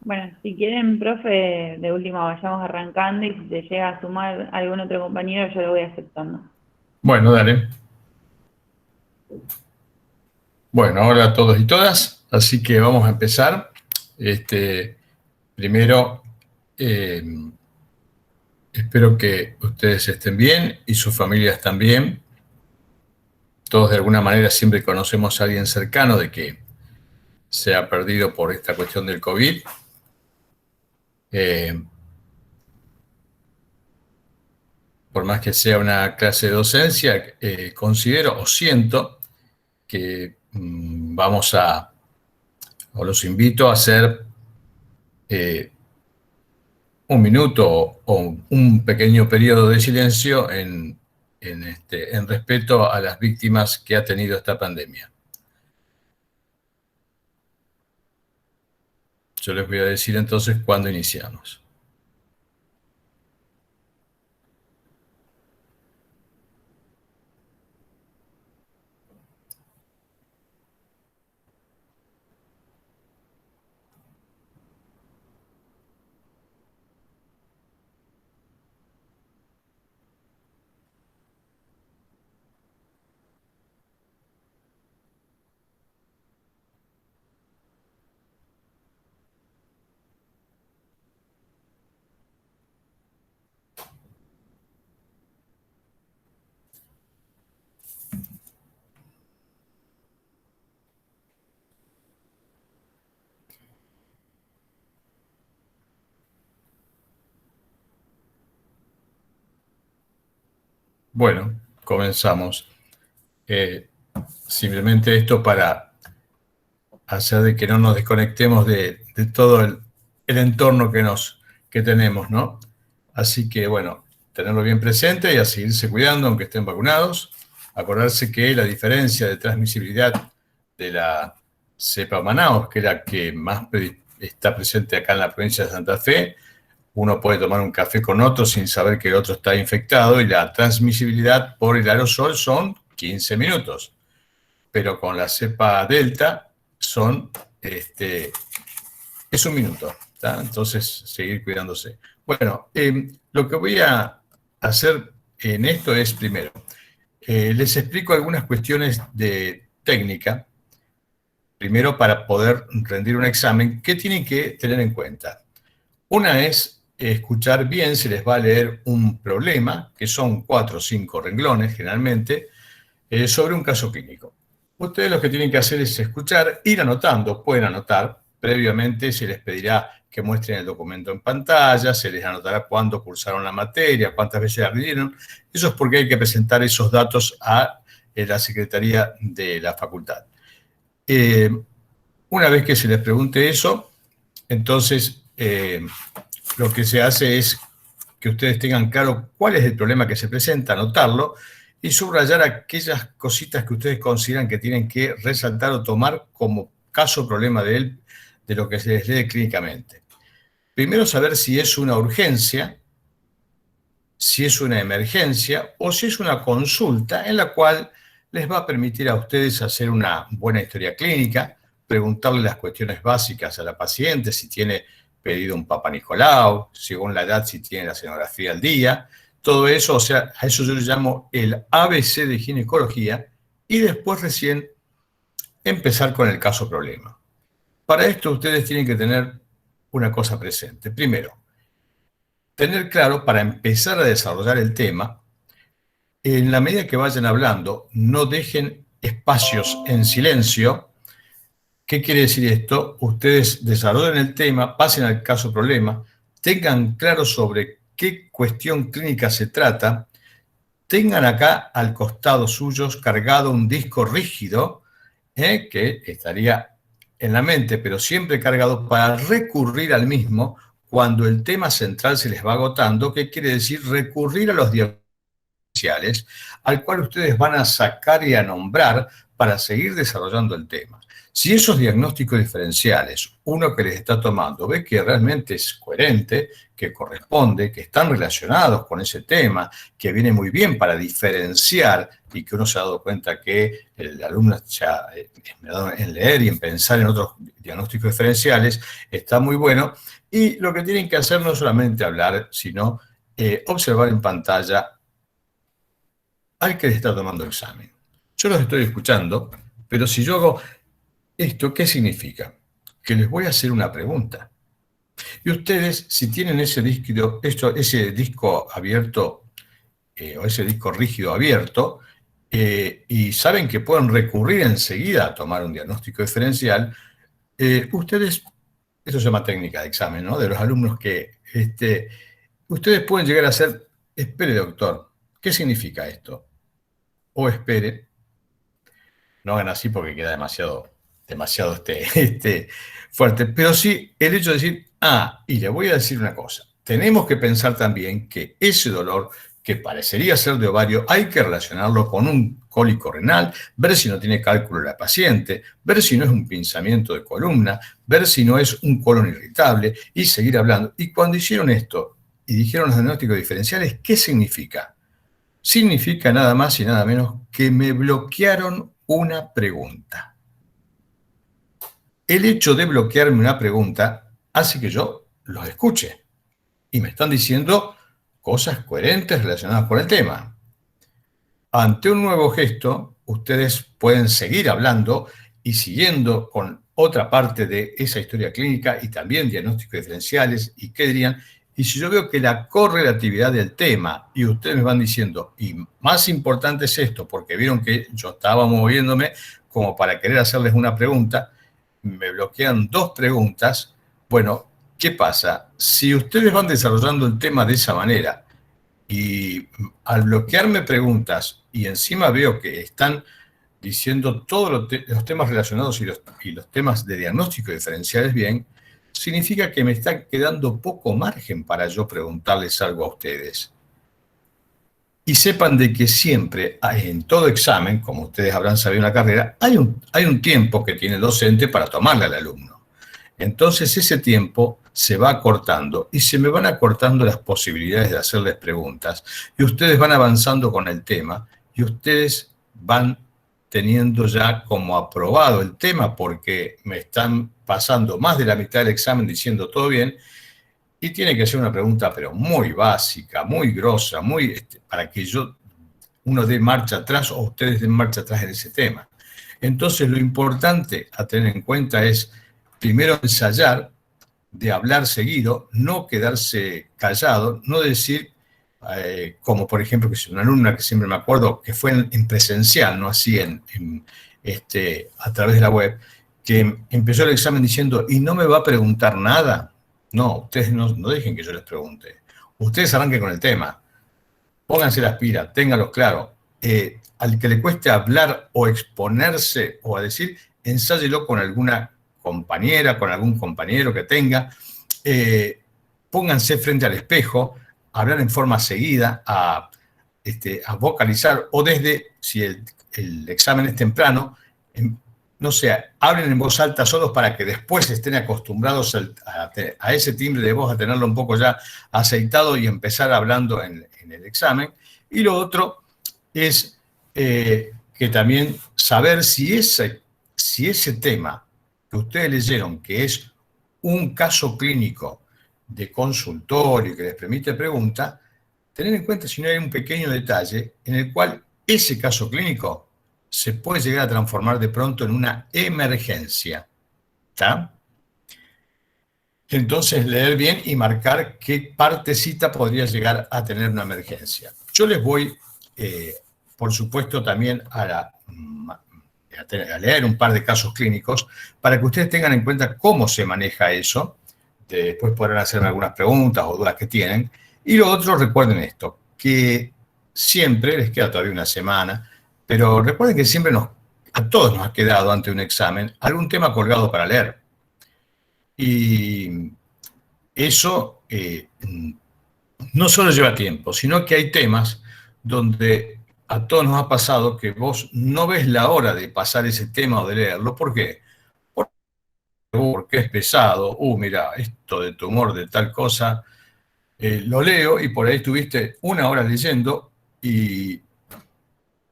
Bueno, si quieren, profe, de última vayamos arrancando y si te llega a sumar algún otro compañero, yo lo voy aceptando. Bueno, dale. Bueno, hola a todos y todas. Así que vamos a empezar. Primero, espero que ustedes estén bien y sus familias también. Todos de alguna manera siempre conocemos a alguien cercano de que se ha perdido por esta cuestión del COVID. Por más que sea una clase de docencia, considero o siento que o los invito a hacer un minuto o un pequeño periodo de silencio en respeto a las víctimas que ha tenido esta pandemia. Yo les voy a decir entonces cuándo iniciamos. Bueno, comenzamos. Simplemente esto para hacer de que no nos desconectemos de todo el entorno que tenemos, ¿no? Así que, bueno, tenerlo bien presente y a seguirse cuidando, aunque estén vacunados. Acordarse que la diferencia de transmisibilidad de la cepa Manaus, que es la que más está presente acá en la provincia de Santa Fe, uno puede tomar un café con otro sin saber que el otro está infectado y la transmisibilidad por el aerosol son 15 minutos. Pero con la cepa Delta es un minuto. ¿Tá? Entonces, seguir cuidándose. Bueno, lo que voy a hacer en esto es, primero, les explico algunas cuestiones de técnica, primero para poder rendir un examen. ¿Qué tienen que tener en cuenta? Una es escuchar bien, se les va a leer un problema, que son 4 o 5 renglones generalmente, sobre un caso clínico. Ustedes lo que tienen que hacer es escuchar, ir anotando, pueden anotar, previamente se les pedirá que muestren el documento en pantalla, se les anotará cuándo cursaron la materia, cuántas veces la rindieron. Eso es porque hay que presentar esos datos a la Secretaría de la Facultad. Una vez que se les pregunte eso, entonces lo que se hace es que ustedes tengan claro cuál es el problema que se presenta, anotarlo y subrayar aquellas cositas que ustedes consideran que tienen que resaltar o tomar como caso problema de lo que se les lee clínicamente. Primero, saber si es una urgencia, si es una emergencia o si es una consulta en la cual les va a permitir a ustedes hacer una buena historia clínica, preguntarle las cuestiones básicas a la paciente, si tiene pedido un Papa Nicolau, según la edad, si tiene la sonografía al día, todo eso, o sea, a eso yo le llamo el ABC de ginecología, y después recién empezar con el caso problema. Para esto ustedes tienen que tener una cosa presente. Primero, tener claro, para empezar a desarrollar el tema, en la medida que vayan hablando, no dejen espacios en silencio. ¿Qué quiere decir esto? Ustedes desarrollen el tema, pasen al caso problema, tengan claro sobre qué cuestión clínica se trata, tengan acá al costado suyos cargado un disco rígido, que estaría en la mente, pero siempre cargado para recurrir al mismo cuando el tema central se les va agotando. ¿Qué quiere decir? Recurrir a los diagnósticos diferenciales, al cual ustedes van a sacar y a nombrar para seguir desarrollando el tema. Si esos diagnósticos diferenciales, uno que les está tomando, ve que realmente es coherente, que corresponde, que están relacionados con ese tema, que viene muy bien para diferenciar y que uno se ha dado cuenta que el alumno ya en leer y en pensar en otros diagnósticos diferenciales está muy bueno. Y lo que tienen que hacer no es solamente hablar, sino observar en pantalla al que les está tomando el examen. Yo los estoy escuchando, pero si yo hago esto, ¿qué significa? Que les voy a hacer una pregunta. Y ustedes, si tienen ese disco abierto o ese disco rígido abierto, y saben que pueden recurrir enseguida a tomar un diagnóstico diferencial, ustedes, eso se llama técnica de examen, ¿no? De los alumnos que ustedes pueden llegar a hacer, espere doctor, ¿qué significa esto? O espere, no hagan así porque queda demasiado fuerte, pero sí el hecho de decir, y le voy a decir una cosa, tenemos que pensar también que ese dolor que parecería ser de ovario, hay que relacionarlo con un cólico renal, ver si no tiene cálculo la paciente, ver si no es un pinzamiento de columna, ver si no es un colon irritable y seguir hablando. Y cuando hicieron esto y dijeron los diagnósticos diferenciales, ¿qué significa? Significa nada más y nada menos que me bloquearon una pregunta. El hecho de bloquearme una pregunta hace que yo los escuche y me están diciendo cosas coherentes relacionadas con el tema. Ante un nuevo gesto, ustedes pueden seguir hablando y siguiendo con otra parte de esa historia clínica y también diagnósticos diferenciales y qué dirían. Y si yo veo que la correlatividad del tema y ustedes me van diciendo, y más importante es esto, porque vieron que yo estaba moviéndome como para querer hacerles una pregunta, me bloquean dos preguntas, bueno, ¿qué pasa? Si ustedes van desarrollando el tema de esa manera y al bloquearme preguntas y encima veo que están diciendo todos los temas relacionados y los temas de diagnóstico diferenciales bien, significa que me está quedando poco margen para yo preguntarles algo a ustedes. Y sepan de que siempre, en todo examen, como ustedes habrán sabido en la carrera, hay un tiempo que tiene el docente para tomarle al alumno. Entonces ese tiempo se va acortando y se me van acortando las posibilidades de hacerles preguntas y ustedes van avanzando con el tema y ustedes van teniendo ya como aprobado el tema porque me están pasando más de la mitad del examen diciendo todo bien y tiene que ser una pregunta pero muy básica, muy grosa, para que uno dé marcha atrás o ustedes den marcha atrás en ese tema. Entonces lo importante a tener en cuenta es primero ensayar de hablar seguido, no quedarse callado, no decir, como por ejemplo, que es una alumna que siempre me acuerdo, que fue en presencial, no así a través de la web, que empezó el examen diciendo, ¿y no me va a preguntar nada? No, ustedes no dejen que yo les pregunte. Ustedes arranquen con el tema. Pónganse las pilas, ténganlos claro. Al que le cueste hablar o exponerse o a decir, ensáyelo con alguna compañera, con algún compañero que tenga, pónganse frente al espejo, hablar en forma seguida, a vocalizar, o si el examen es temprano, no sé, hablen en voz alta solos para que después estén acostumbrados a ese timbre de voz, a tenerlo un poco ya aceitado y empezar hablando en el examen. Y lo otro es que también saber si ese tema que ustedes leyeron, que es un caso clínico de consultorio que les permite pregunta, tener en cuenta si no hay un pequeño detalle en el cual ese caso clínico se puede llegar a transformar de pronto en una emergencia. ¿Está? Entonces, leer bien y marcar qué partecita podría llegar a tener una emergencia. Yo les voy, por supuesto, también a leer un par de casos clínicos para que ustedes tengan en cuenta cómo se maneja eso. Después podrán hacerme algunas preguntas o dudas que tienen. Y lo otro, recuerden esto, que siempre, les queda todavía una semana, pero recuerden que siempre a todos nos ha quedado ante un examen algún tema colgado para leer. Y eso no solo lleva tiempo, sino que hay temas donde a todos nos ha pasado que vos no ves la hora de pasar ese tema o de leerlo. ¿Por qué? Porque es pesado. Mira, esto de tumor de tal cosa, lo leo y por ahí estuviste una hora leyendo y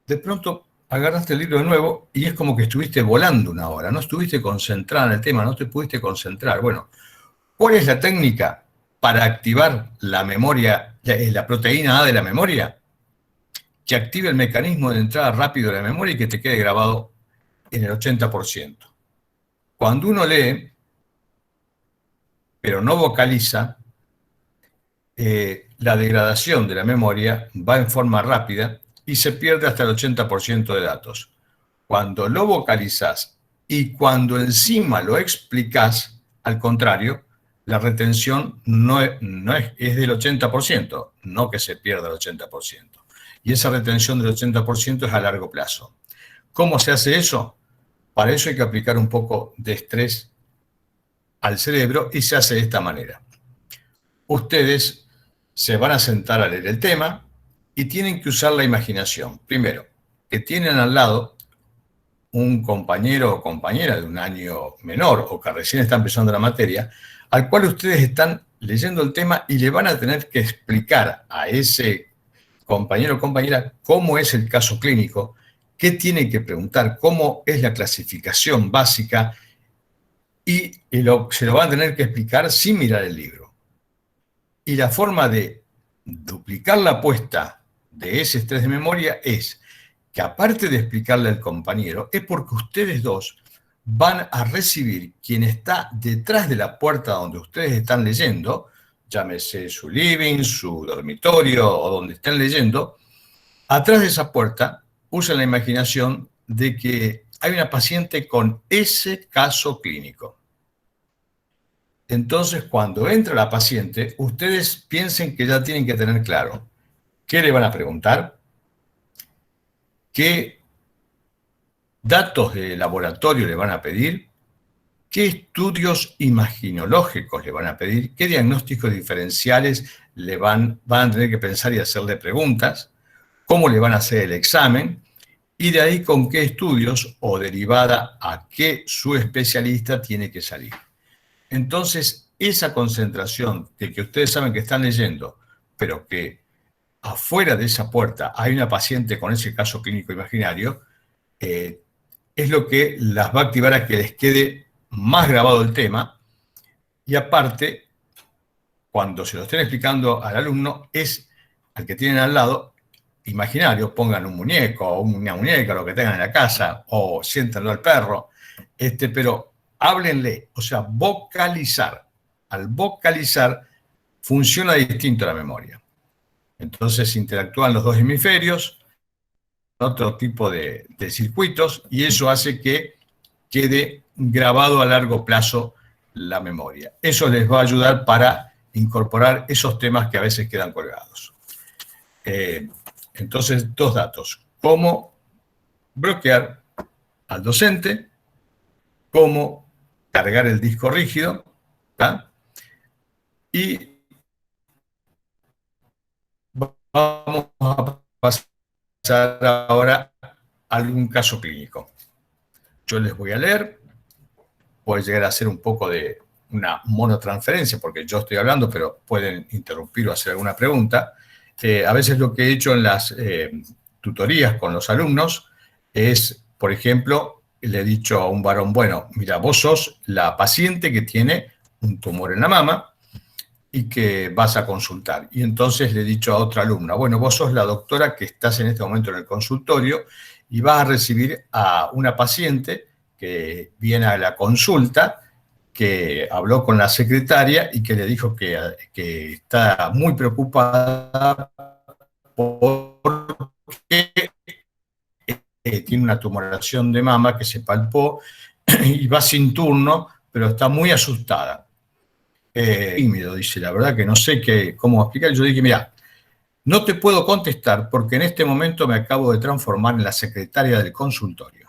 de pronto agarraste el libro de nuevo y es como que estuviste volando una hora, no estuviste concentrada en el tema, no te pudiste concentrar. Bueno, ¿cuál es la técnica para activar la memoria, la proteína A de la memoria? Que active el mecanismo de entrada rápido de la memoria y que te quede grabado en el 80%. Cuando uno lee, pero no vocaliza, la degradación de la memoria va en forma rápida y se pierde hasta el 80% de datos. Cuando lo vocalizás y cuando encima lo explicás, al contrario, la retención es del 80%, no que se pierda el 80%. Y esa retención del 80% es a largo plazo. ¿Cómo se hace eso? Para eso hay que aplicar un poco de estrés al cerebro y se hace de esta manera. Ustedes se van a sentar a leer el tema y tienen que usar la imaginación. Primero, que tienen al lado un compañero o compañera de un año menor o que recién está empezando la materia, al cual ustedes están leyendo el tema y le van a tener que explicar a ese compañero o compañera cómo es el caso clínico, qué tiene que preguntar, cómo es la clasificación básica y se lo van a tener que explicar sin mirar el libro. Y la forma de duplicar la apuesta de ese estrés de memoria es que, aparte de explicarle al compañero, es porque ustedes dos van a recibir quien está detrás de la puerta donde ustedes están leyendo, llámese su living, su dormitorio o donde estén leyendo. Atrás de esa puerta usan la imaginación de que hay una paciente con ese caso clínico. Entonces, cuando entra la paciente, ustedes piensen que ya tienen que tener claro qué le van a preguntar, qué datos de laboratorio le van a pedir, qué estudios imaginológicos le van a pedir, qué diagnósticos diferenciales van a tener que pensar y hacerle preguntas, cómo le van a hacer el examen, y de ahí con qué estudios o derivada a qué su especialista tiene que salir. Entonces, esa concentración de que ustedes saben que están leyendo, pero que afuera de esa puerta hay una paciente con ese caso clínico imaginario, es lo que las va a activar a que les quede más grabado el tema. Y aparte, cuando se lo estén explicando al alumno, es al que tienen al lado imaginario, pongan un muñeco o una muñeca, lo que tengan en la casa, o siéntenlo al perro, pero háblenle, o sea, vocalizar. Al vocalizar funciona distinto la memoria. Entonces interactúan los dos hemisferios, otro tipo de circuitos, y eso hace que quede grabado a largo plazo la memoria. Eso les va a ayudar para incorporar esos temas que a veces quedan colgados. Entonces, dos datos. Cómo bloquear al docente, cómo cargar el disco rígido, ¿tá? Y vamos a pasar ahora a algún caso clínico. Yo les voy a leer, puede llegar a ser un poco de una monotransferencia, porque yo estoy hablando, pero pueden interrumpir o hacer alguna pregunta. A veces lo que he hecho en las tutorías con los alumnos es, por ejemplo, le he dicho a un varón, bueno, mira, vos sos la paciente que tiene un tumor en la mama y que vas a consultar. Y entonces le he dicho a otra alumna, bueno, vos sos la doctora que estás en este momento en el consultorio y vas a recibir a una paciente que viene a la consulta, que habló con la secretaria y que le dijo que está muy preocupada porque tiene una tumoración de mama que se palpó y va sin turno, pero está muy asustada. Tímido, dice, la verdad que no sé cómo explicar. Yo dije, mira, no te puedo contestar porque en este momento me acabo de transformar en la secretaria del consultorio.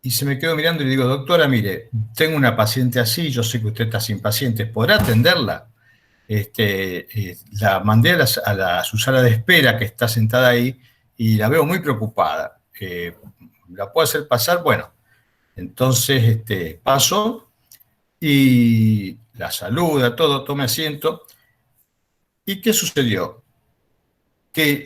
Y se me quedó mirando y le digo, doctora, mire, tengo una paciente así, yo sé que usted está sin pacientes, ¿podrá atenderla? la mandé a su sala de espera, que está sentada ahí, y la veo muy preocupada. ¿La puedo hacer pasar? Bueno, entonces paso y la saluda, todo, tome asiento. ¿Y qué sucedió? Que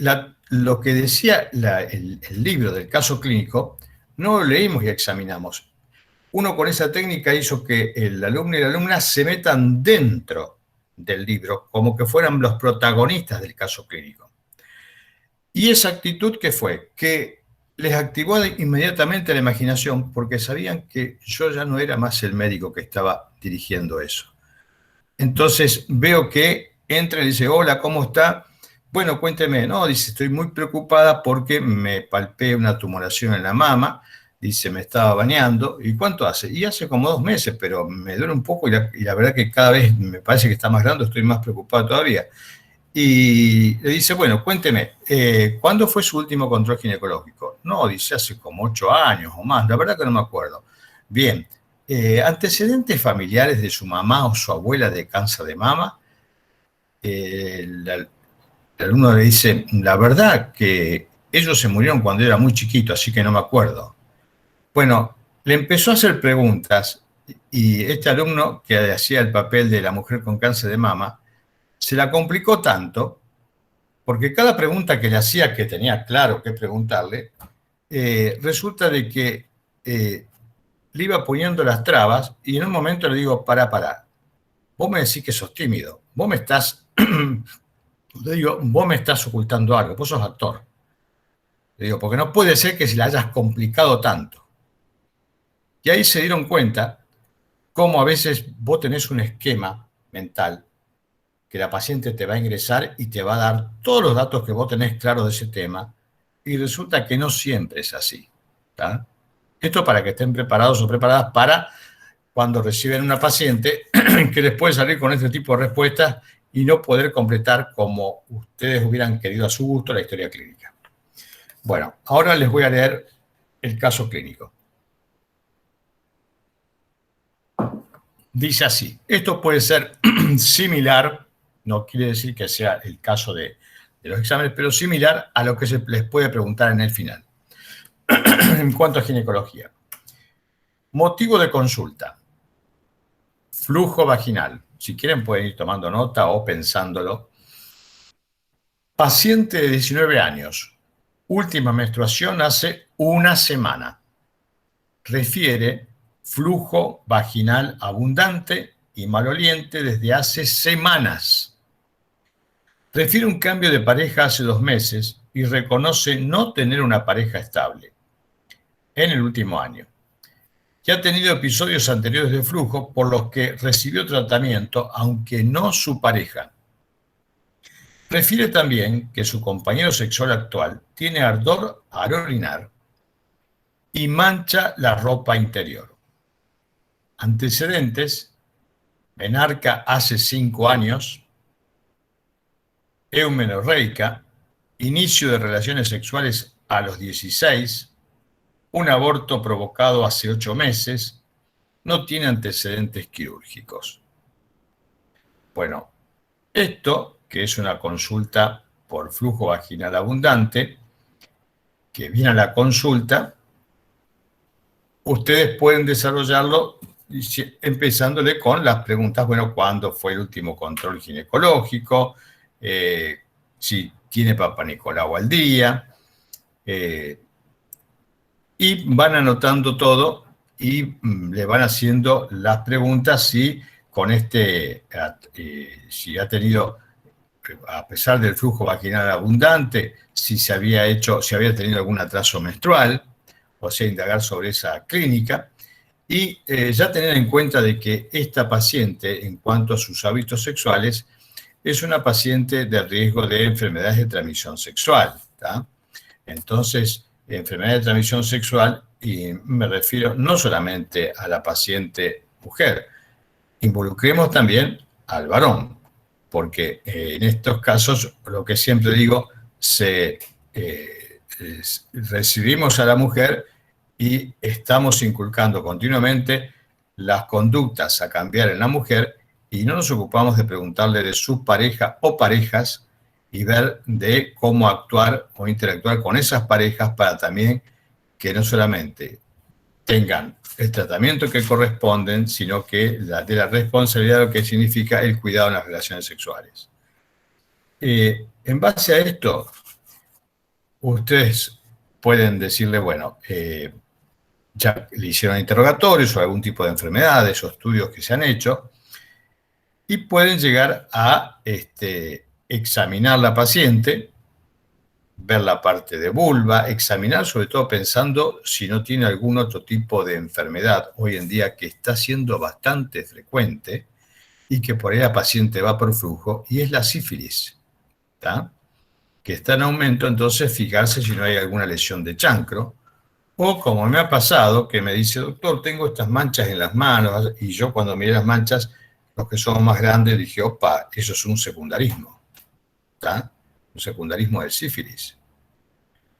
lo que decía el libro del caso clínico, no lo leímos y examinamos. Uno con esa técnica hizo que el alumno y la alumna se metan dentro del libro, como que fueran los protagonistas del caso clínico. Y esa actitud, ¿qué fue? Que les activó inmediatamente la imaginación, porque sabían que yo ya no era más el médico que estaba dirigiendo eso. Entonces veo que entra y dice, hola, ¿cómo está? Bueno, cuénteme. No, dice, estoy muy preocupada porque me palpé una tumoración en la mama. Dice, me estaba bañando. ¿Y cuánto hace? Y hace como 2 meses, pero me duele un poco y la verdad que cada vez me parece que está más grande, estoy más preocupado todavía. Y le dice, bueno, cuénteme, ¿cuándo fue su último control ginecológico? No, dice, hace como 8 años o más, la verdad que no me acuerdo. Bien, antecedentes familiares de su mamá o su abuela de cáncer de mama. El alumno le dice, la verdad que ellos se murieron cuando era muy chiquito, así que no me acuerdo. Bueno, le empezó a hacer preguntas y este alumno que hacía el papel de la mujer con cáncer de mama, se la complicó tanto, porque cada pregunta que le hacía, que tenía claro qué preguntarle, resulta de que le iba poniendo las trabas y en un momento le digo, pará, vos me decís que sos tímido, vos me estás, le digo, vos me estás ocultando algo, vos sos actor. Le digo, porque no puede ser que se la hayas complicado tanto. Y ahí se dieron cuenta cómo a veces vos tenés un esquema mental que la paciente te va a ingresar y te va a dar todos los datos que vos tenés claros de ese tema, y resulta que no siempre es así. ¿Tá? Esto para que estén preparados o preparadas para cuando reciben una paciente que les puede salir con este tipo de respuestas y no poder completar como ustedes hubieran querido a su gusto la historia clínica. Bueno, ahora les voy a leer el caso clínico. Dice así, esto puede ser similar, no quiere decir que sea el caso de los exámenes, pero similar a lo que se les puede preguntar en el final. En cuanto a ginecología. Motivo de consulta. Flujo vaginal. Si quieren pueden ir tomando nota o pensándolo. Paciente de 19 años. Última menstruación hace 1 semana. Refiere flujo vaginal abundante y maloliente desde hace semanas. Refiere un cambio de pareja hace 2 meses y reconoce no tener una pareja estable en el último año. Que ha tenido episodios anteriores de flujo por los que recibió tratamiento, aunque no su pareja. Refiere también que su compañero sexual actual tiene ardor al orinar y mancha la ropa interior. Antecedentes: menarca hace 5 años, eumenorreica, inicio de relaciones sexuales a los 16, un aborto provocado hace 8 meses, no tiene antecedentes quirúrgicos. Bueno, esto, que es una consulta por flujo vaginal abundante, que viene a la consulta, ustedes pueden desarrollarlo empezándole con las preguntas, bueno, ¿cuándo fue el último control ginecológico? Si tiene Papá Nicolau al día, y van anotando todo y le van haciendo las preguntas si con si ha tenido, a pesar del flujo vaginal abundante, si había tenido algún atraso menstrual, o sea, indagar sobre esa clínica, y ya tener en cuenta de que esta paciente, en cuanto a sus hábitos sexuales, es una paciente de riesgo de enfermedades de transmisión sexual. ¿Tá? Entonces, enfermedad de transmisión sexual, y me refiero no solamente a la paciente mujer, involucremos también al varón, porque en estos casos, lo que siempre digo, recibimos a la mujer y estamos inculcando continuamente las conductas a cambiar en la mujer y no nos ocupamos de preguntarle de su pareja o parejas y ver de cómo actuar o interactuar con esas parejas para también que no solamente tengan el tratamiento que corresponden, sino que de la responsabilidad de lo que significa el cuidado en las relaciones sexuales. En base a esto, ustedes pueden decirle, bueno, ya le hicieron interrogatorios o algún tipo de enfermedades o estudios que se han hecho, y pueden llegar a examinar la paciente, ver la parte de vulva, examinar sobre todo pensando si no tiene algún otro tipo de enfermedad hoy en día que está siendo bastante frecuente y que por ahí la paciente va por flujo, y es la sífilis, ¿tá? Que está en aumento. Entonces fijarse si no hay alguna lesión de chancro, o como me ha pasado, que me dice, doctor, tengo estas manchas en las manos, y yo cuando miré las manchas, los que son más grandes, dije, opa, eso es un secundarismo, ¿tá? Un secundarismo de sífilis.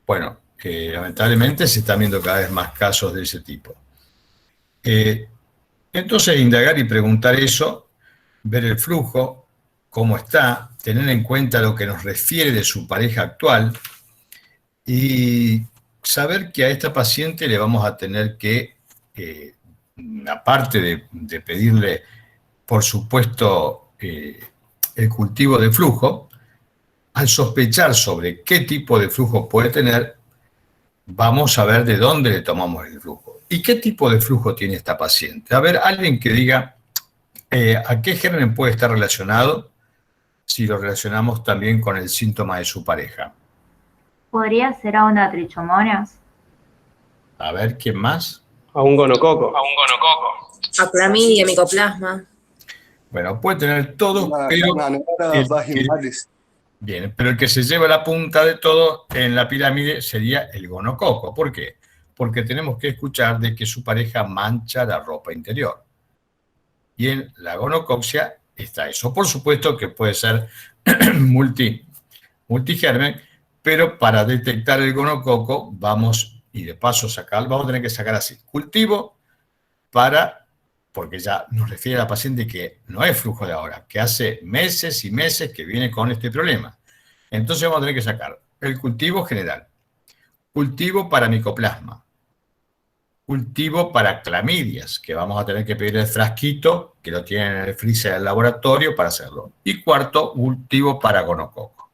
Bueno, lamentablemente se están viendo cada vez más casos de ese tipo. Entonces, indagar y preguntar eso, ver el flujo, cómo está, tener en cuenta lo que nos refiere de su pareja actual y saber que a esta paciente le vamos a tener que, aparte de pedirle, por supuesto, el cultivo de flujo, al sospechar sobre qué tipo de flujo puede tener, vamos a ver de dónde le tomamos el flujo. ¿Y qué tipo de flujo tiene esta paciente? A ver, alguien que diga a qué germen puede estar relacionado si lo relacionamos también con el síntoma de su pareja. ¿Podría ser a una trichomonas? A ver, ¿quién más? A un gonococo. A clamidia, micoplasma. Bueno, puede tener todo, pero vaginalis. bien, pero el que se lleva la punta de todo en la pirámide sería el gonococo. ¿Por qué? Porque tenemos que escuchar de que su pareja mancha la ropa interior. Y en la gonocoxia está eso. Por supuesto que puede ser multigermen, pero para detectar el gonococo vamos, y de paso vamos a tener que sacar así, cultivo porque ya nos refiere a la paciente que no es flujo de ahora, que hace meses y meses que viene con este problema. Entonces vamos a tener que sacar el cultivo general, cultivo para micoplasma, cultivo para clamidias, que vamos a tener que pedir el frasquito, que lo tienen en el freezer del laboratorio para hacerlo. Y cuarto, cultivo para gonococo.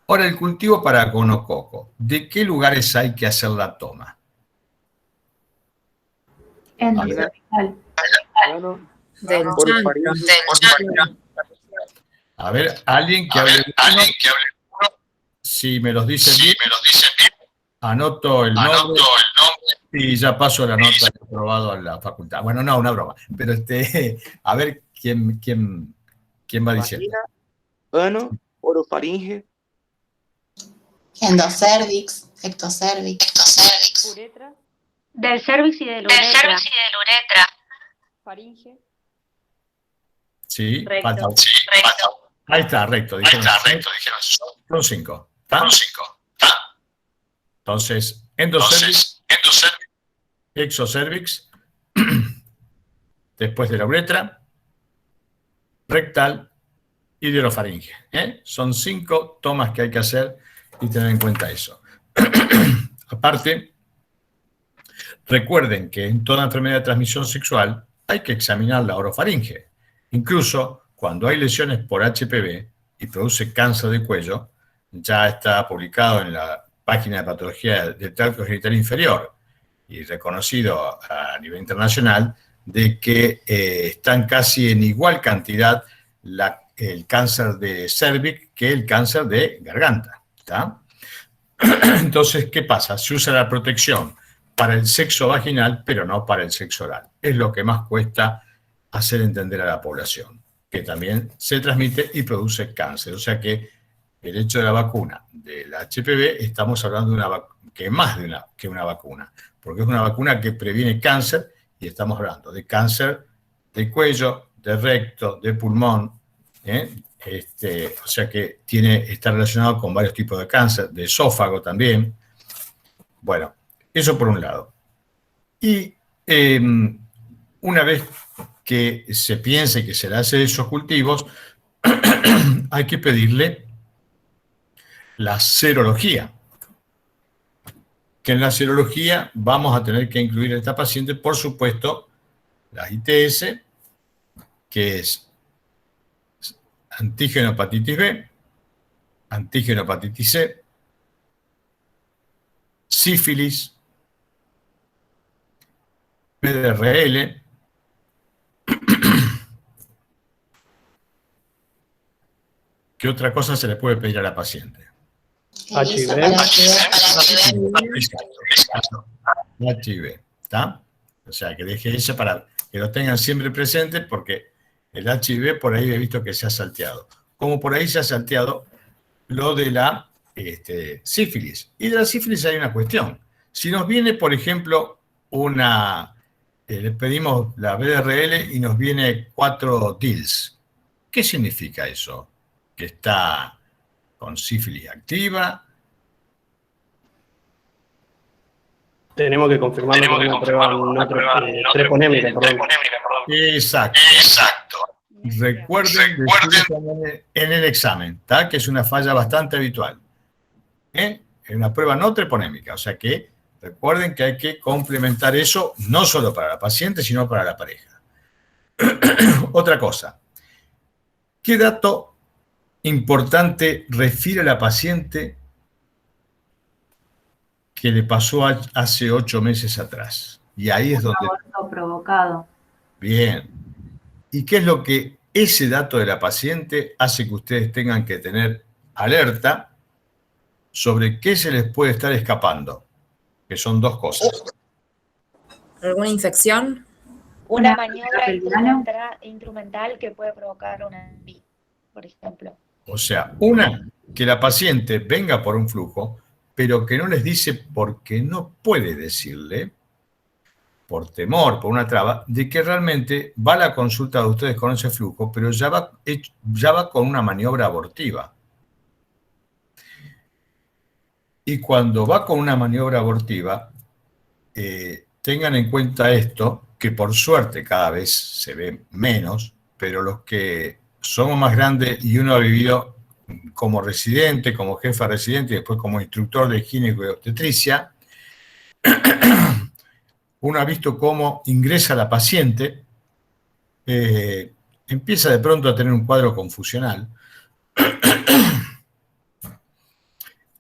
Ahora, el cultivo para gonococo, ¿de qué lugares hay que hacer la toma? Endocervical. Del chancro. A ver, alguien que hable. Si me los dicen bien, anoto el nombre y ya paso la nota que he probado a la facultad. Bueno, no, una broma. Pero a ver quién va diciendo. Vagina, ano, orofaringe. Endocervix, ectocervix. Uretra, Del cervix y del uretra. faringe, Sí, Recto. falta. Ahí está, recto. Dijeron. Son 5. Entonces, endocervix, exocervix, después de la uretra, rectal y de orofaringe. Son 5 tomas que hay que hacer y tener en cuenta eso. Aparte, recuerden que en toda enfermedad de transmisión sexual hay que examinar la orofaringe. Incluso cuando hay lesiones por HPV y produce cáncer de cuello, ya está publicado en la página de patología del tracto genital inferior y reconocido a nivel internacional de que están casi en igual cantidad el cáncer de cervix que el cáncer de garganta. ¿Está? Entonces, ¿qué pasa? Se usa la protección para el sexo vaginal, pero no para el sexo oral. Es lo que más cuesta hacer entender a la población, que también se transmite y produce cáncer. O sea que el hecho de la vacuna del HPV, estamos hablando de una que más que una vacuna, porque es una vacuna que previene cáncer y estamos hablando de cáncer de cuello, de recto, de pulmón, o sea que está relacionado con varios tipos de cáncer, de esófago también. Bueno, eso por un lado. Y una vez que se piense que se le hace esos cultivos, hay que pedirle la serología. Que en la serología vamos a tener que incluir a esta paciente, por supuesto, la ITS, que es antígeno hepatitis B, antígeno hepatitis C, sífilis, PDRL, ¿qué otra cosa se le puede pedir a la paciente? HIV. Exacto. HIV, ¿está? O sea, que deje ese para que lo tengan siempre presente, porque el HIV por ahí he visto que se ha salteado. Como por ahí se ha salteado lo de la sífilis. Y de la sífilis hay una cuestión. Si nos viene, por ejemplo, le pedimos la BDRL y nos viene 4 DILs. ¿Qué significa eso? Que está con sífilis activa. Tenemos que confirmarlo con una prueba no treponémica, perdón. Exacto. Recuerden en el examen, ¿tá? Que es una falla bastante habitual. Es una prueba no treponémica, o sea que recuerden que hay que complementar eso no solo para la paciente, sino para la pareja. Otra cosa, ¿qué dato importante refiere a la paciente que le pasó hace 8 meses atrás? Y ahí es donde... Aborto provocado. Bien. ¿Y qué es lo que ese dato de la paciente hace que ustedes tengan que tener alerta sobre qué se les puede estar escapando? Que son 2 cosas. ¿Alguna infección? Una maniobra pelviana. instrumental que puede provocar una embolia, por ejemplo. O sea, que la paciente venga por un flujo, pero que no les dice porque no puede decirle, por temor, por una traba, de que realmente va a la consulta de ustedes con ese flujo, pero ya va con una maniobra abortiva. Y cuando va con una maniobra abortiva, tengan en cuenta esto, que por suerte cada vez se ve menos, pero los que somos más grandes y uno ha vivido como residente, como jefa residente y después como instructor de gineco y obstetricia, uno ha visto cómo ingresa la paciente, empieza de pronto a tener un cuadro confusional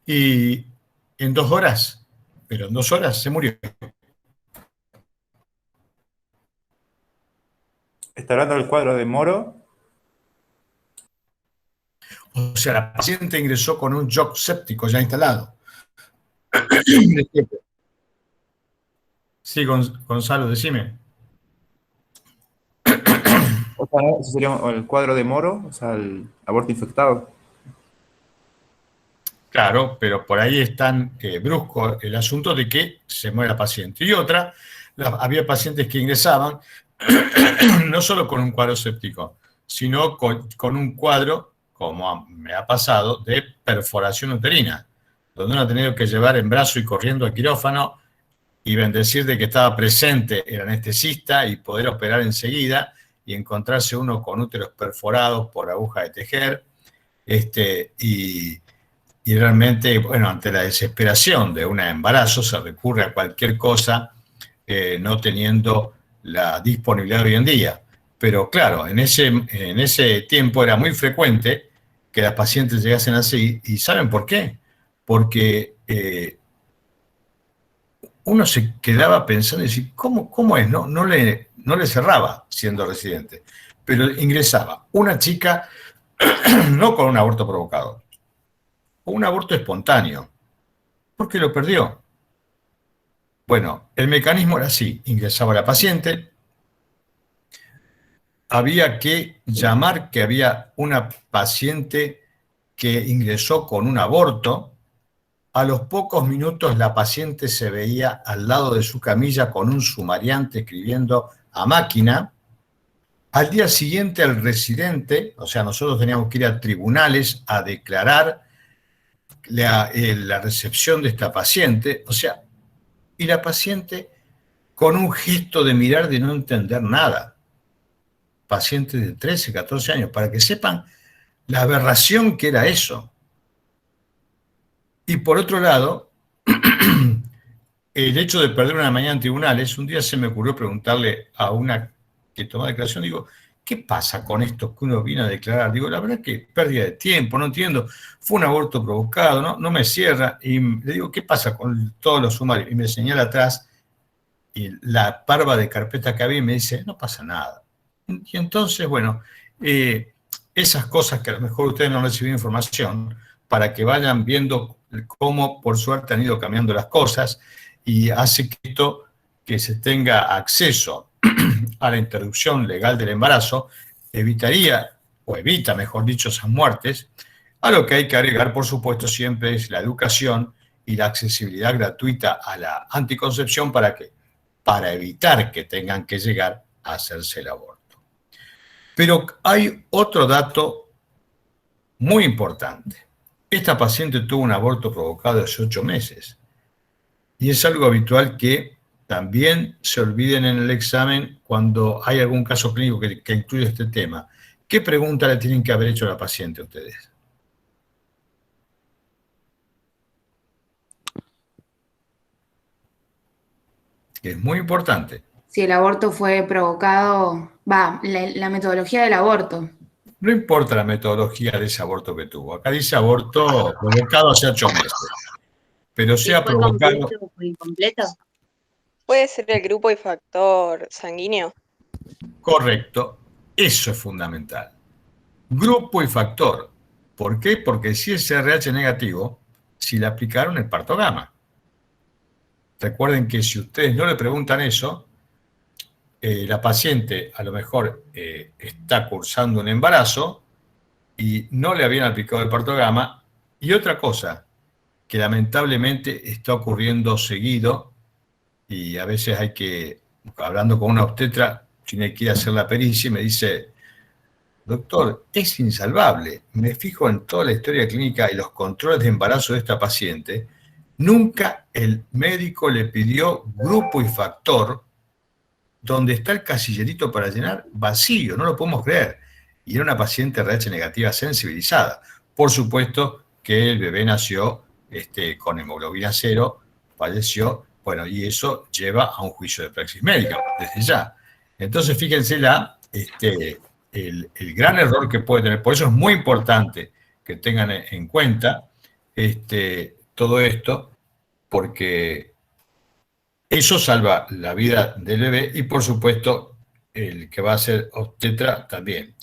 y en 2 horas, pero en 2 horas se murió. ¿Está hablando del cuadro de Moro? O sea, la paciente ingresó con un shock séptico ya instalado. Sí, Gonzalo, decime. O sea, ese sería el cuadro de Moro, o sea, el aborto infectado. Claro, pero por ahí es tan brusco el asunto de que se muere la paciente. Y otra, había pacientes que ingresaban no solo con un cuadro séptico, sino con un cuadro, como me ha pasado, de perforación uterina, donde uno ha tenido que llevar en brazo y corriendo al quirófano y bendecir de que estaba presente el anestesista y poder operar enseguida y encontrarse uno con úteros perforados por aguja de tejer, y realmente, bueno, ante la desesperación de un embarazo se recurre a cualquier cosa, no teniendo la disponibilidad de hoy en día. Pero claro, en ese tiempo era muy frecuente que las pacientes llegasen así, ¿y saben por qué? Porque uno se quedaba pensando y decía, ¿cómo es? No le cerraba siendo residente, pero ingresaba una chica no con un aborto provocado, con un aborto espontáneo, porque lo perdió. Bueno, el mecanismo era así, ingresaba la paciente, había que llamar que había una paciente que ingresó con un aborto. A los pocos minutos la paciente se veía al lado de su camilla con un sumariante escribiendo a máquina. Al día siguiente el residente, o sea, nosotros teníamos que ir a tribunales a declarar la recepción de esta paciente, o sea, y la paciente con un gesto de mirar de no entender nada. pacientes de 13, 14 años, para que sepan la aberración que era eso. Y por otro lado, el hecho de perder una mañana en tribunales, un día se me ocurrió preguntarle a una que tomaba declaración, digo, ¿qué pasa con esto que uno viene a declarar? Digo, la verdad que pérdida de tiempo, no entiendo, fue un aborto provocado, no me cierra, y le digo, ¿qué pasa con todos los sumarios? Y me señala atrás y la parva de carpeta que había y me dice, no pasa nada. Y entonces, bueno, esas cosas que a lo mejor ustedes no han recibido información, para que vayan viendo cómo, por suerte, han ido cambiando las cosas, y hace que esto, que se tenga acceso a la interrupción legal del embarazo, evitaría, o evita, mejor dicho, esas muertes. A lo que hay que agregar, por supuesto, siempre es la educación y la accesibilidad gratuita a la anticoncepción. ¿Para qué? Para evitar que tengan que llegar a hacerse el aborto. Pero hay otro dato muy importante. Esta paciente tuvo un aborto provocado hace 8 meses. Y es algo habitual que también se olviden en el examen cuando hay algún caso clínico que incluye este tema. ¿Qué pregunta le tienen que haber hecho a la paciente a ustedes? Que es muy importante. Si el aborto fue provocado, la metodología del aborto. No importa la metodología de ese aborto que tuvo. Acá dice aborto provocado hace 8 meses. Pero sea provocado... ¿Completo o incompleto? ¿Puede ser el grupo y factor sanguíneo? Correcto. Eso es fundamental. Grupo y factor. ¿Por qué? Porque si es RH negativo, si le aplicaron el parto gamma. Recuerden que si ustedes no le preguntan eso, la paciente a lo mejor está cursando un embarazo y no le habían aplicado el parto gamma. Y otra cosa que lamentablemente está ocurriendo seguido, y a veces hay que, hablando con una obstetra, tiene que ir a hacer la pericia y me dice, doctor, es insalvable, me fijo en toda la historia clínica y los controles de embarazo de esta paciente, nunca el médico le pidió grupo y factor, donde está el casillerito para llenar, vacío, no lo podemos creer. Y era una paciente RH negativa sensibilizada. Por supuesto que el bebé nació con hemoglobina 0, falleció, bueno, y eso lleva a un juicio de praxis médica, desde ya. Entonces, fíjense el gran error que puede tener. Por eso es muy importante que tengan en cuenta todo esto, porque eso salva la vida del bebé y, por supuesto, el que va a ser obstetra también.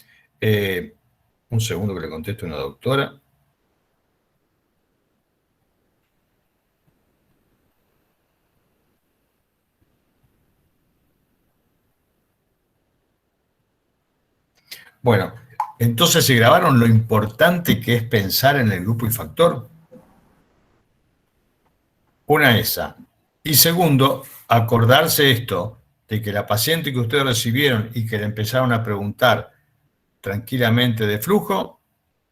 Un segundo que le contesto a una doctora. Bueno, entonces se grabaron lo importante que es pensar en el grupo y factor. Una esa. Y segundo, acordarse esto, de que la paciente que ustedes recibieron y que le empezaron a preguntar tranquilamente de flujo,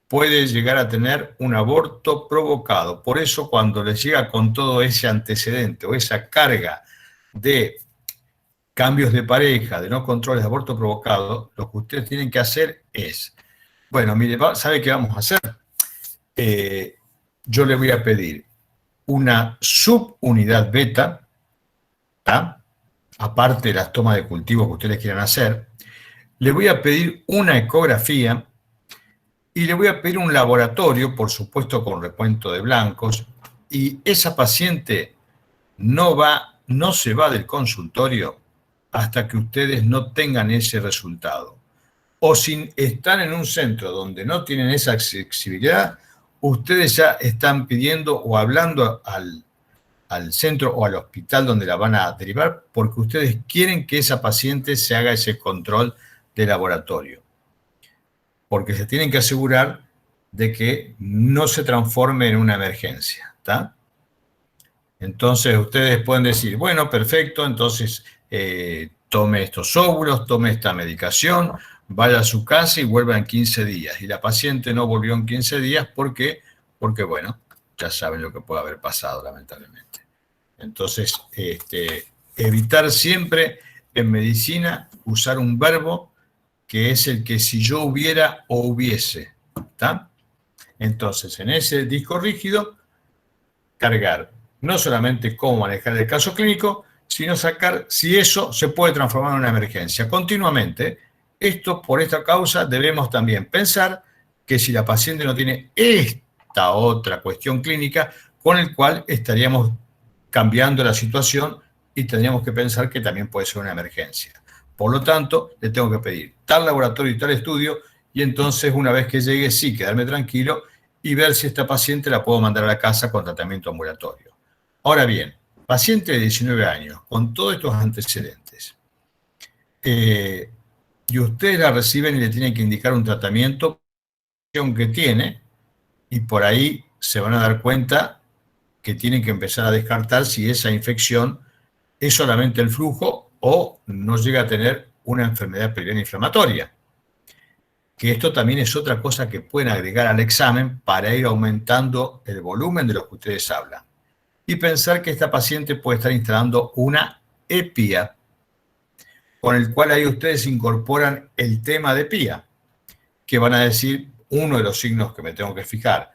puede llegar a tener un aborto provocado. Por eso cuando les llega con todo ese antecedente o esa carga de cambios de pareja, de no controles de aborto provocado, lo que ustedes tienen que hacer es, bueno, mire, ¿sabe qué vamos a hacer? Yo le voy a pedir una subunidad beta, ¿tá? Aparte de las tomas de cultivo que ustedes quieran hacer, le voy a pedir una ecografía y le voy a pedir un laboratorio, por supuesto con recuento de blancos, y esa paciente no se va del consultorio hasta que ustedes no tengan ese resultado. O si están en un centro donde no tienen esa accesibilidad, ustedes ya están pidiendo o hablando al centro o al hospital donde la van a derivar, porque ustedes quieren que esa paciente se haga ese control de laboratorio. Porque se tienen que asegurar de que no se transforme en una emergencia, ¿está? Entonces ustedes pueden decir, bueno, perfecto, entonces tome estos óvulos, tome esta medicación, vaya a su casa y vuelva en 15 días. Y la paciente no volvió en 15 días, ¿por qué? Porque, bueno, ya saben lo que puede haber pasado, lamentablemente. Entonces, evitar siempre en medicina usar un verbo que es el que si yo hubiera o hubiese. ¿Está? Entonces, en ese disco rígido, cargar no solamente cómo manejar el caso clínico, sino sacar si eso se puede transformar en una emergencia. Continuamente, por esta causa, debemos también pensar que si la paciente no tiene esta otra cuestión clínica, con el cual estaríamos cambiando la situación y tendríamos que pensar que también puede ser una emergencia. Por lo tanto, le tengo que pedir tal laboratorio y tal estudio, y entonces una vez que llegue, sí, quedarme tranquilo y ver si esta paciente la puedo mandar a la casa con tratamiento ambulatorio. Ahora bien, paciente de 19 años, con todos estos antecedentes, y ustedes la reciben y le tienen que indicar un tratamiento que tiene, y por ahí se van a dar cuenta que tienen que empezar a descartar si esa infección es solamente el flujo o no llega a tener una enfermedad perineal inflamatoria. Que esto también es otra cosa que pueden agregar al examen para ir aumentando el volumen de lo que ustedes hablan. Y pensar que esta paciente puede estar instalando una EPIA, con el cual ahí ustedes incorporan el tema de PIA, que van a decir, uno de los signos que me tengo que fijar,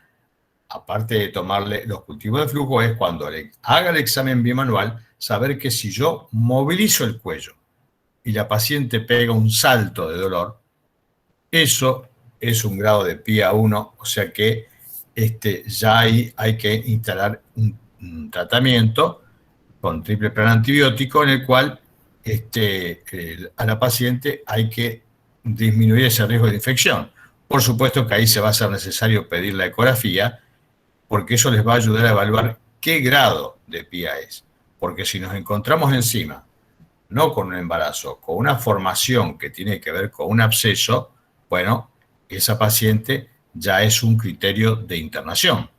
aparte de tomarle los cultivos de flujo, es cuando le haga el examen bimanual, saber que si yo movilizo el cuello y la paciente pega un salto de dolor, eso es un grado de PIA 1, o sea que ya ahí hay que instalar un tratamiento con triple plan antibiótico en el cual a la paciente hay que disminuir ese riesgo de infección. Por supuesto que ahí se va a ser necesario pedir la ecografía, porque eso les va a ayudar a evaluar qué grado de PIA es. Porque si nos encontramos encima, no con un embarazo, con una formación que tiene que ver con un absceso, bueno, esa paciente ya es un criterio de internación.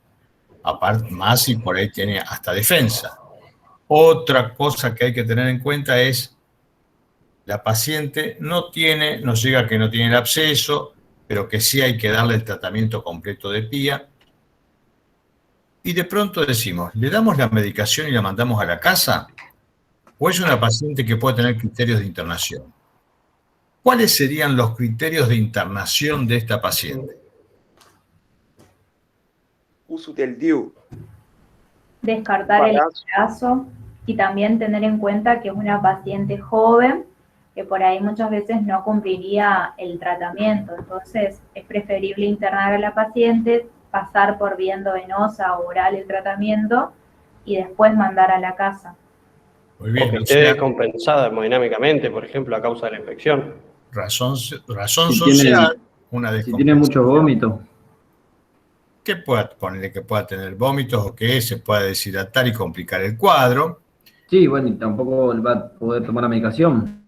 Aparte, más si por ahí tiene hasta defensa. Otra cosa que hay que tener en cuenta es la paciente no llega que no tiene el absceso, pero que sí hay que darle el tratamiento completo de PIA. Y de pronto decimos, ¿le damos la medicación y la mandamos a la casa? ¿O es una paciente que puede tener criterios de internación? ¿Cuáles serían los criterios de internación de esta paciente? Uso del DIU. Descartar el embarazo y también tener en cuenta que es una paciente joven que por ahí muchas veces no cumpliría el tratamiento. Entonces es preferible internar a la paciente, pasar por vía endovenosa o oral el tratamiento y después mandar a la casa. Muy bien, o que esté descompensada hemodinámicamente, por ejemplo, a causa de la infección. Razón social, una descompensación. Si tiene mucho vómito. Que pueda ponerle que pueda tener vómitos o que se pueda deshidratar y complicar el cuadro. Sí, bueno, y tampoco va a poder tomar la medicación.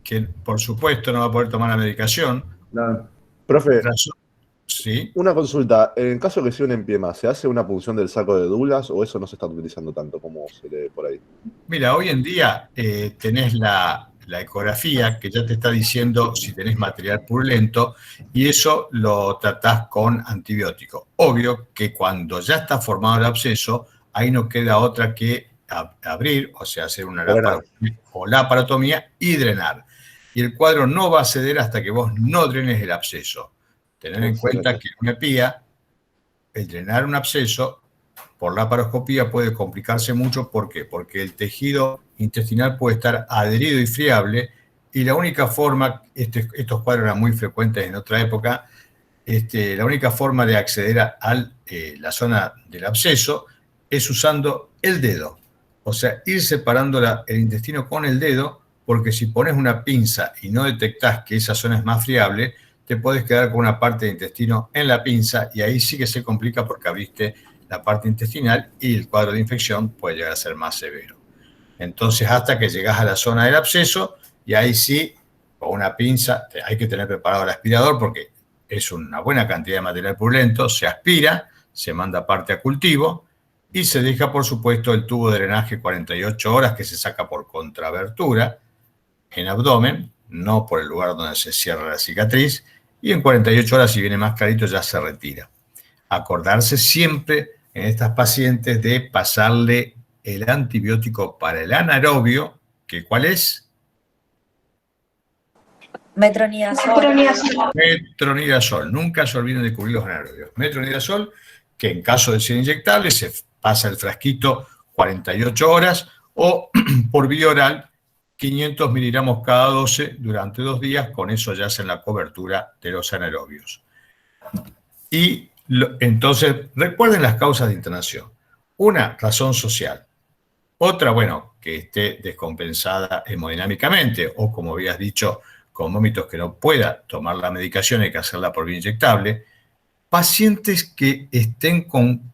Que por supuesto no va a poder tomar la medicación. Claro. Profe, sí. Una consulta. En caso de que sea un empiema, ¿se hace una punción del saco de Douglas o eso no se está utilizando tanto como se lee por ahí? Mira, hoy en día tenés la ecografía que ya te está diciendo si tenés material purulento y eso lo tratás con antibiótico. Obvio que cuando ya está formado el absceso, ahí no queda otra que abrir, o sea, hacer una laparotomía y drenar. Y el cuadro no va a ceder hasta que vos no drenes el absceso. Tener en cuenta que en una EPIA, el drenar un absceso por laparoscopía puede complicarse mucho. ¿Por qué? Porque el tejido intestinal puede estar adherido y friable y la única forma, estos cuadros eran muy frecuentes en otra época, la única forma de acceder a la zona del absceso es usando el dedo. O sea, ir separando el intestino con el dedo, porque si pones una pinza y no detectás que esa zona es más friable, te puedes quedar con una parte de intestino en la pinza y ahí sí que se complica porque abriste la parte intestinal y el cuadro de infección puede llegar a ser más severo. Entonces, hasta que llegas a la zona del absceso y ahí sí, con una pinza, hay que tener preparado el aspirador porque es una buena cantidad de material purulento, se aspira, se manda parte a cultivo y se deja, por supuesto, el tubo de drenaje 48 horas que se saca por contrabertura en abdomen, no por el lugar donde se cierra la cicatriz, y en 48 horas, si viene más clarito, ya se retira. Acordarse siempre en estas pacientes de pasarle el antibiótico para el anaerobio, que ¿cuál es? Metronidazol. Metronidazol. Nunca se olviden de cubrir los anaerobios. Metronidazol, que en caso de ser inyectable se pasa el frasquito 48 horas o por vía oral 500 miligramos cada 12 durante 2 días. Con eso ya hacen la cobertura de los anaerobios. Y entonces, recuerden las causas de internación. Una, razón social. Otra, bueno, que esté descompensada hemodinámicamente o, como habías dicho, con vómitos que no pueda tomar la medicación, hay que hacerla por vía inyectable. Pacientes que estén con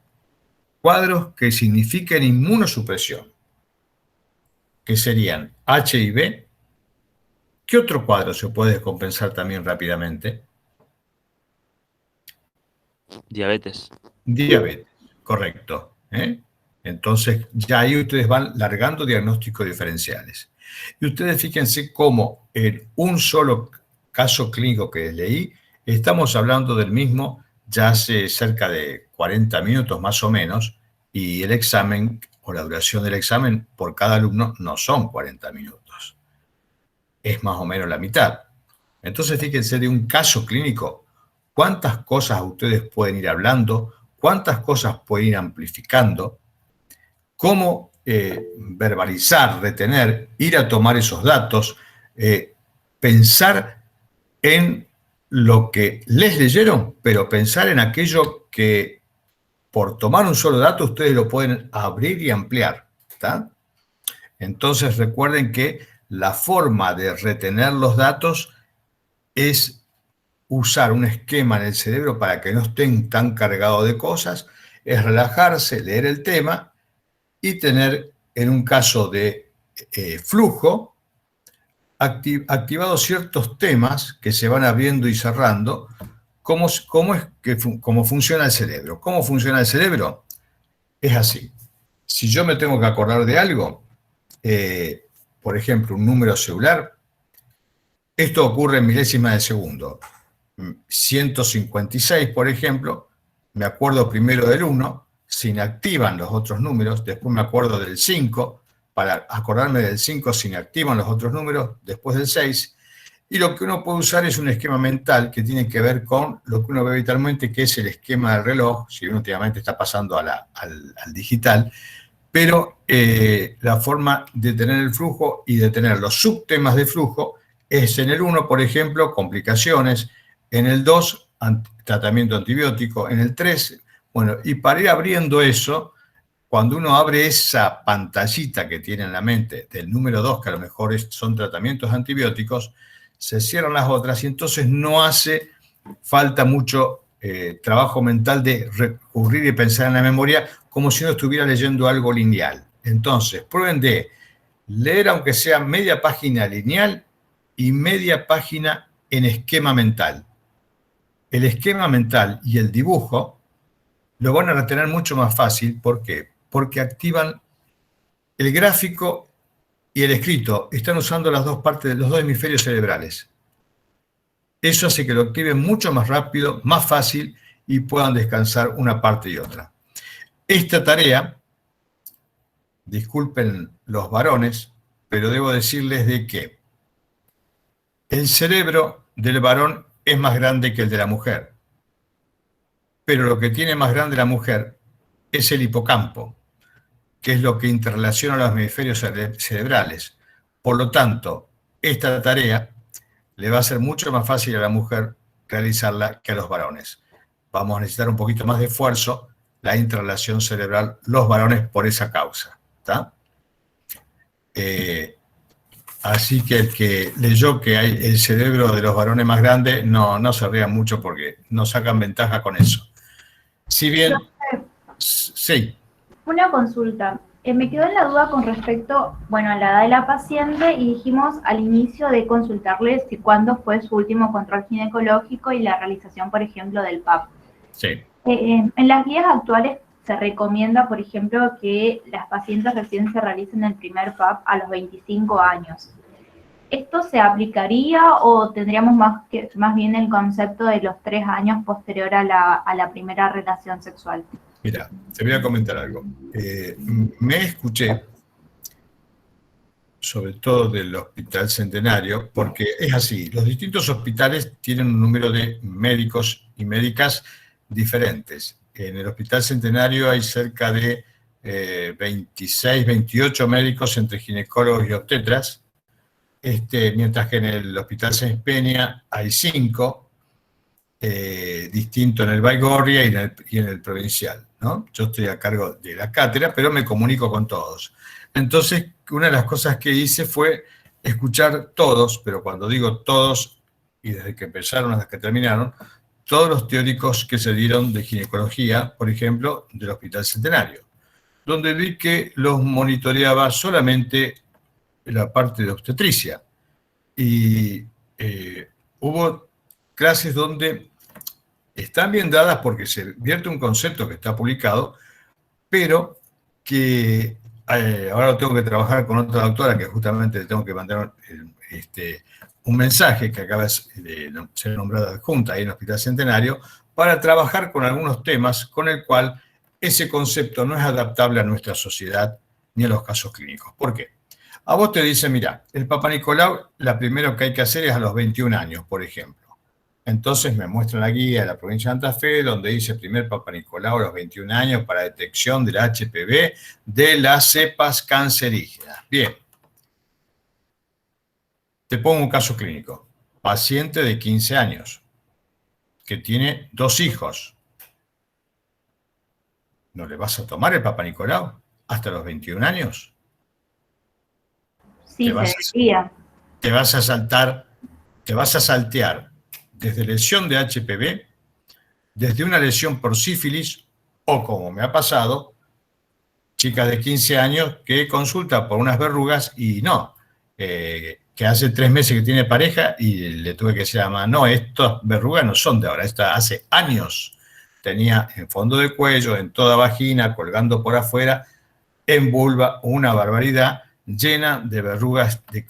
cuadros que signifiquen inmunosupresión, que serían HIV. ¿Qué otro cuadro se puede descompensar también rápidamente? Diabetes. Diabetes, correcto. Entonces, ya ahí ustedes van largando diagnósticos diferenciales. Y ustedes fíjense cómo en un solo caso clínico que leí, estamos hablando del mismo ya hace cerca de 40 minutos más o menos, y el examen o la duración del examen por cada alumno no son 40 minutos. Es más o menos la mitad. Entonces, fíjense de un caso clínico, cuántas cosas ustedes pueden ir hablando, cuántas cosas pueden ir amplificando, cómo verbalizar, retener, ir a tomar esos datos, pensar en lo que les leyeron, pero pensar en aquello que por tomar un solo dato ustedes lo pueden abrir y ampliar, ¿está? Entonces recuerden que la forma de retener los datos es usar un esquema en el cerebro para que no estén tan cargados de cosas, es relajarse, leer el tema y tener, en un caso de flujo, activados ciertos temas que se van abriendo y cerrando, cómo funciona el cerebro. ¿Cómo funciona el cerebro? Es así. Si yo me tengo que acordar de algo, por ejemplo, un número celular, esto ocurre en milésimas de segundo. 156, por ejemplo, me acuerdo primero del 1, se inactivan los otros números, después me acuerdo del 5, para acordarme del 5 se inactivan los otros números, después del 6, y lo que uno puede usar es un esquema mental que tiene que ver con lo que uno ve habitualmente, que es el esquema del reloj, si uno últimamente está pasando al digital, pero la forma de tener el flujo y de tener los subtemas de flujo es en el 1, por ejemplo, complicaciones, en el 2, tratamiento antibiótico, en el 3, bueno, y para ir abriendo eso, cuando uno abre esa pantallita que tiene en la mente del número 2, que a lo mejor son tratamientos antibióticos, se cierran las otras y entonces no hace falta mucho trabajo mental de recurrir y pensar en la memoria como si uno estuviera leyendo algo lineal. Entonces, prueben de leer aunque sea media página lineal y media página en esquema mental. El esquema mental y el dibujo lo van a retener mucho más fácil. ¿Por qué? Porque activan el gráfico y el escrito. Están usando las dos partes, los dos hemisferios cerebrales. Eso hace que lo activen mucho más rápido, más fácil y puedan descansar una parte y otra. Esta tarea, disculpen los varones, pero debo decirles de que el cerebro del varón es más grande que el de la mujer. Pero lo que tiene más grande la mujer es el hipocampo, que es lo que interrelaciona los hemisferios cerebrales. Por lo tanto, esta tarea le va a ser mucho más fácil a la mujer realizarla que a los varones. Vamos a necesitar un poquito más de esfuerzo, la interrelación cerebral, los varones por esa causa, ¿está? Así que el que leyó que hay el cerebro de los varones más grande, no se rían mucho porque no sacan ventaja con eso. Si bien, sí. Una consulta. Me quedó en la duda con respecto, bueno, a la edad de la paciente y dijimos al inicio de consultarle si cuándo fue su último control ginecológico y la realización, por ejemplo, del PAP. Sí. En las guías actuales se recomienda, por ejemplo, que las pacientes recién se realicen el primer PAP a los 25 años. ¿Esto se aplicaría o tendríamos más bien el concepto de los 3 años posterior a la primera relación sexual? Mira, te voy a comentar algo. Me escuché sobre todo del Hospital Centenario, porque es así, los distintos hospitales tienen un número de médicos y médicas diferentes. En el Hospital Centenario hay cerca de 26, 28 médicos entre ginecólogos y obstetras, mientras que en el Hospital Sáenz Peña hay 5, distinto en el Baigorria y en el Provincial, ¿no? Yo estoy a cargo de la cátedra, pero me comunico con todos. Entonces, una de las cosas que hice fue escuchar todos, pero cuando digo todos, y desde que empezaron hasta que terminaron, todos los teóricos que se dieron de ginecología, por ejemplo, del Hospital Centenario, donde vi que los monitoreaba solamente la parte de obstetricia. Y hubo clases donde están bien dadas porque se vierte un concepto que está publicado, pero que ahora lo tengo que trabajar con otra doctora que justamente le tengo que mandar un mensaje que acaba de ser nombrada adjunta ahí en el Hospital Centenario, para trabajar con algunos temas con el cual ese concepto no es adaptable a nuestra sociedad ni a los casos clínicos. ¿Por qué? A vos te dicen, mira, el Papa Nicolau, la primero que hay que hacer es a los 21 años, por ejemplo. Entonces me muestran la guía de la provincia de Santa Fe, donde dice primer Papa Nicolau a los 21 años para detección de la HPV de las cepas cancerígenas. Bien. Te pongo un caso clínico. Paciente de 15 años, que tiene 2 hijos. ¿No le vas a tomar el Papa Nicolau hasta los 21 años? Sí, se decía. Te vas a saltear desde lesión de HPV, desde una lesión por sífilis, o como me ha pasado, chicas de 15 años que consulta por unas verrugas y no, que hace 3 meses que tiene pareja y le tuve que decir a la mamá, no, estas verrugas no son de ahora, esta hace años tenía en fondo de cuello, en toda vagina, colgando por afuera, en vulva, una barbaridad, llena de verrugas de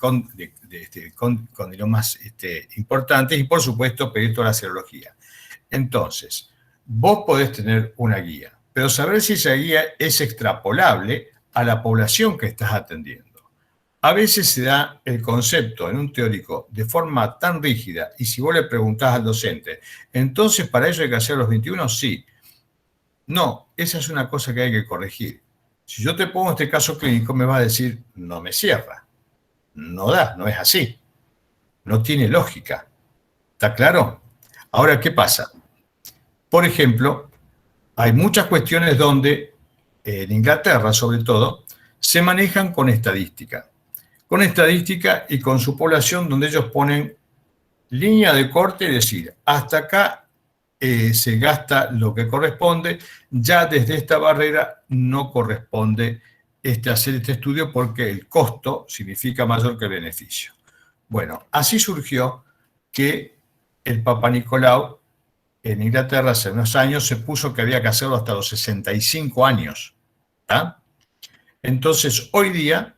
condilomas importantes y, por supuesto, pedir toda la serología. Entonces, vos podés tener una guía, pero saber si esa guía es extrapolable a la población que estás atendiendo. A veces se da el concepto en un teórico de forma tan rígida, y si vos le preguntás al docente, entonces para eso hay que hacer los 21, sí. No, esa es una cosa que hay que corregir. Si yo te pongo este caso clínico, me vas a decir, no me cierra. No da, no es así. No tiene lógica. ¿Está claro? Ahora, ¿qué pasa? Por ejemplo, hay muchas cuestiones donde, en Inglaterra sobre todo, se manejan con estadística. Con estadística y con su población, donde ellos ponen línea de corte, es decir, hasta acá se gasta lo que corresponde, ya desde esta barrera no corresponde hacer este estudio porque el costo significa mayor que el beneficio. Bueno, así surgió que el Papa Nicolau en Inglaterra hace unos años se puso que había que hacerlo hasta los 65 años. ¿Tá? Entonces, hoy día,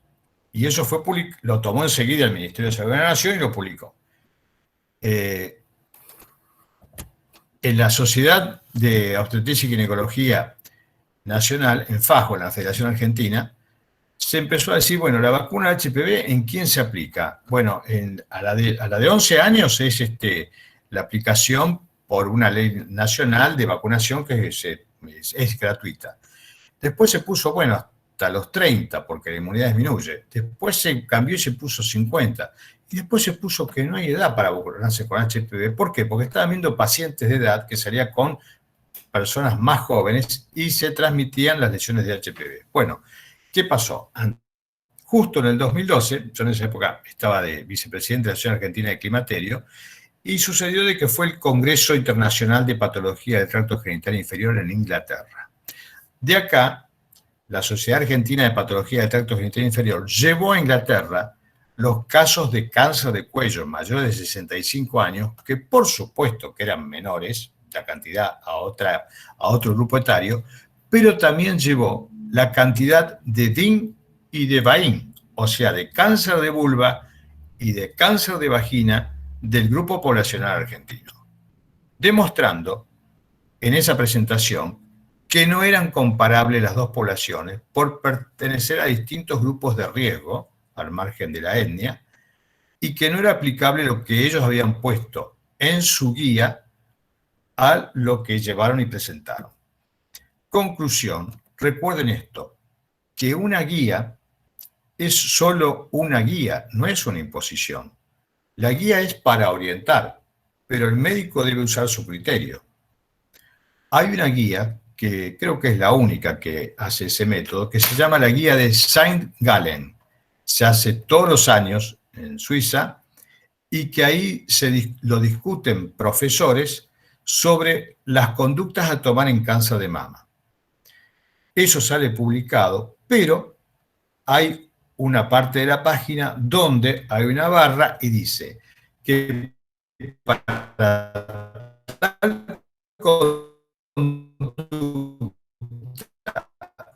y eso fue lo tomó enseguida el Ministerio de Salud de la Nación y lo publicó. En la Sociedad de Obstetricia y Ginecología Nacional, en FAJO, en la Federación Argentina, se empezó a decir, bueno, la vacuna HPV, ¿en quién se aplica? Bueno, a la de 11 años es la aplicación por una ley nacional de vacunación que es gratuita. Después se puso, bueno, hasta los 30, porque la inmunidad disminuye. Después se cambió y se puso 50. Y después se puso que no hay edad para vacunarse con HPV. ¿Por qué? Porque estaban viendo pacientes de edad que salían con personas más jóvenes y se transmitían las lesiones de HPV. Bueno, ¿qué pasó? Justo en el 2012, yo en esa época estaba de vicepresidente de la Asociación Argentina de Climaterio, y sucedió de que fue el Congreso Internacional de Patología del Tracto Genital Inferior en Inglaterra. De acá, la Sociedad Argentina de Patología del Tracto Genital Inferior llevó a Inglaterra los casos de cáncer de cuello mayores de 65 años, que por supuesto que eran menores, la cantidad a otro grupo etario, pero también llevó la cantidad de DIN y de VAIN, o sea, de cáncer de vulva y de cáncer de vagina del grupo poblacional argentino, demostrando en esa presentación que no eran comparables las dos poblaciones por pertenecer a distintos grupos de riesgo, al margen de la etnia, y que no era aplicable lo que ellos habían puesto en su guía a lo que llevaron y presentaron. Conclusión, recuerden esto, que una guía es solo una guía, no es una imposición. La guía es para orientar, pero el médico debe usar su criterio. Hay una guía que creo que es la única que hace ese método, que se llama la guía de St. Gallen. Se hace todos los años en Suiza y que ahí lo discuten profesores sobre las conductas a tomar en cáncer de mama. Eso sale publicado, pero hay una parte de la página donde hay una barra y dice que para tal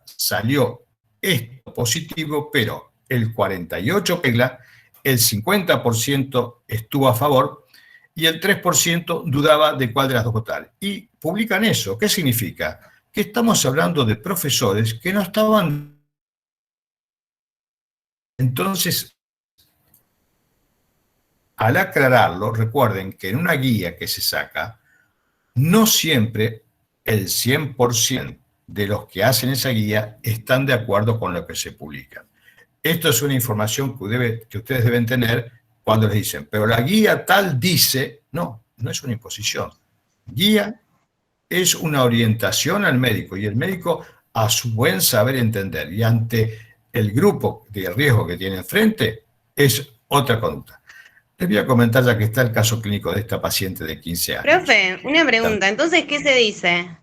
salió esto positivo, pero el 48% regla, el 50% estuvo a favor y el 3% dudaba de cuál de las dos votar. Y publican eso. ¿Qué significa? Que estamos hablando de profesores que no estaban. Entonces, al aclararlo, recuerden que en una guía que se saca, no siempre el 100% de los que hacen esa guía están de acuerdo con lo que se publica. Esto es una información que ustedes deben tener cuando les dicen, pero la guía tal dice, no es una imposición. Guía es una orientación al médico y el médico a su buen saber entender y ante el grupo de riesgo que tiene enfrente es otra conducta. Les voy a comentar ya que está el caso clínico de esta paciente de 15 años. Profe, una pregunta, entonces, ¿qué se dice?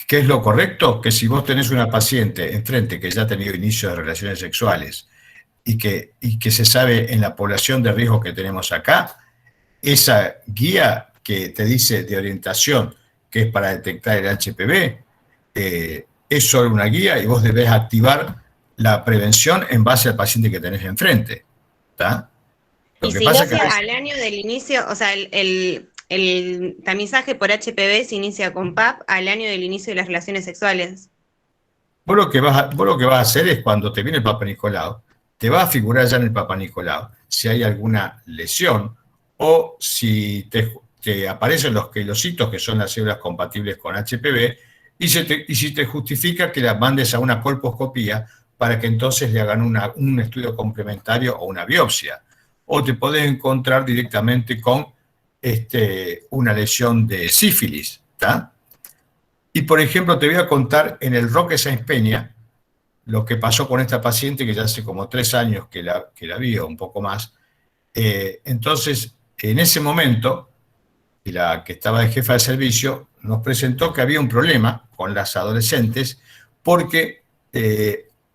¿Qué es lo correcto? Que si vos tenés una paciente enfrente que ya ha tenido inicio de relaciones sexuales y que se sabe en la población de riesgo que tenemos acá, esa guía que te dice de orientación que es para detectar el HPV, es solo una guía y vos debés activar la prevención en base al paciente que tenés enfrente. ¿Está? Lo que pasa es que al año del inicio, o sea, el tamizaje por HPV se inicia con PAP al año del inicio de las relaciones sexuales. Vos lo que vas a hacer es cuando te viene el Papa Nicolau, te va a figurar ya en el Papa Nicolau si hay alguna lesión o si te aparecen los quelocitos, que son las células compatibles con HPV, y si te justifica que las mandes a una colposcopía para que entonces le hagan un estudio complementario o una biopsia. O te podés encontrar directamente con una lesión de sífilis, ¿está? Y, por ejemplo, te voy a contar en el Roque Sáenz Peña lo que pasó con esta paciente que ya hace como 3 años que la vi, o un poco más. Entonces, en ese momento, la que estaba de jefa de servicio nos presentó que había un problema con las adolescentes porque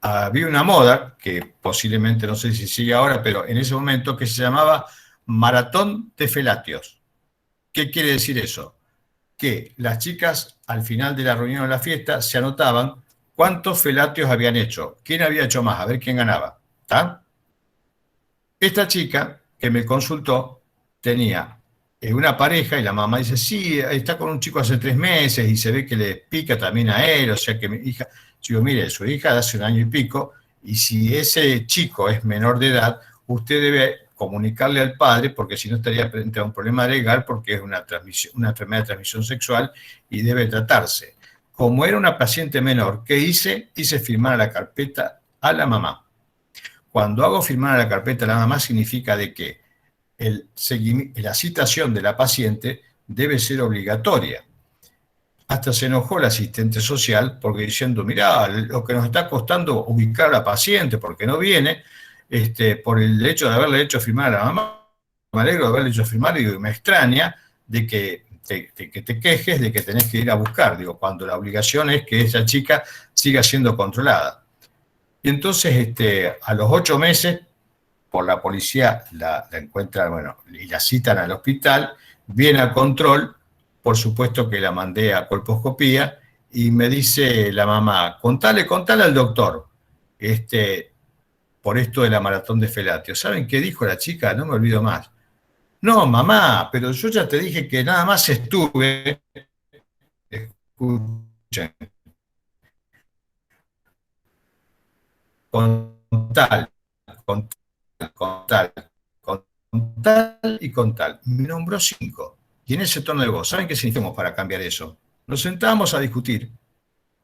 había una moda, que posiblemente no sé si sigue ahora, pero en ese momento que se llamaba maratón de felatios. ¿Qué quiere decir eso? Que las chicas al final de la reunión o la fiesta se anotaban cuántos felatios habían hecho, quién había hecho más, a ver quién ganaba. ¿Está? Esta chica que me consultó tenía una pareja y la mamá dice, sí, está con un chico hace 3 meses y se ve que le pica también a él, o sea que mi hija, yo digo, mire, su hija de hace 1 año y pico, y si ese chico es menor de edad, usted debe comunicarle al padre, porque si no estaría frente a un problema legal, porque es una enfermedad de transmisión sexual y debe tratarse. Como era una paciente menor, ¿qué hice? Hice firmar a la carpeta a la mamá. Cuando hago firmar a la carpeta a la mamá, significa de que la citación de la paciente debe ser obligatoria. Hasta se enojó la asistente social porque diciendo, mirá, lo que nos está costando ubicar a la paciente porque no viene, por el hecho de haberle hecho firmar a la mamá, me alegro de haberle hecho firmar y me extraña de que te quejes de que tenés que ir a buscar, digo, cuando la obligación es que esa chica siga siendo controlada. Y entonces, a los 8 meses, por la policía la encuentran, y la citan al hospital, viene a control, por supuesto que la mandé a colposcopía, y me dice la mamá, contale al doctor, por esto de la maratón de felatios. ¿Saben qué dijo la chica? No me olvido más. No, mamá, pero yo ya te dije que nada más estuve, escuchen, con tal, con tal, con tal, con tal y con tal. Me nombró 5. Y en ese tono de voz, ¿saben qué significamos para cambiar eso? Nos sentábamos a discutir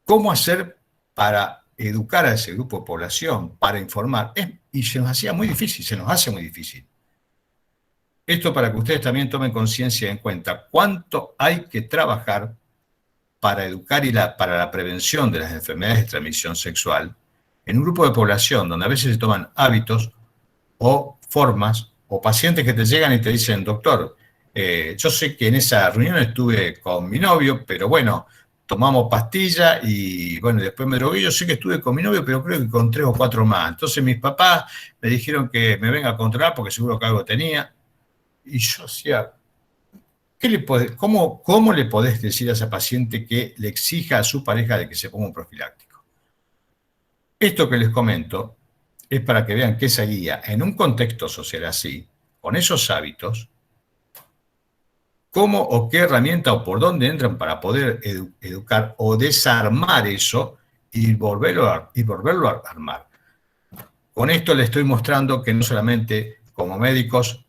cómo hacer para educar a ese grupo de población, para informar. Y se nos hacía muy difícil, se nos hace muy difícil. Esto para que ustedes también tomen conciencia en cuenta cuánto hay que trabajar para educar para la prevención de las enfermedades de transmisión sexual en un grupo de población donde a veces se toman hábitos o formas o pacientes que te llegan y te dicen, doctor, yo sé que en esa reunión estuve con mi novio, pero bueno, tomamos pastilla y bueno, después me drogué. Yo sé que estuve con mi novio, pero creo que con 3 o 4 más. Entonces mis papás me dijeron que me venga a controlar porque seguro que algo tenía. Y yo decía, ¿cómo le podés decir a esa paciente que le exija a su pareja de que se ponga un profiláctico? Esto que les comento es para que vean que esa guía, en un contexto social así, con esos hábitos, cómo o qué herramienta o por dónde entran para poder educar o desarmar eso y volverlo a armar. Con esto les estoy mostrando que no solamente como médicos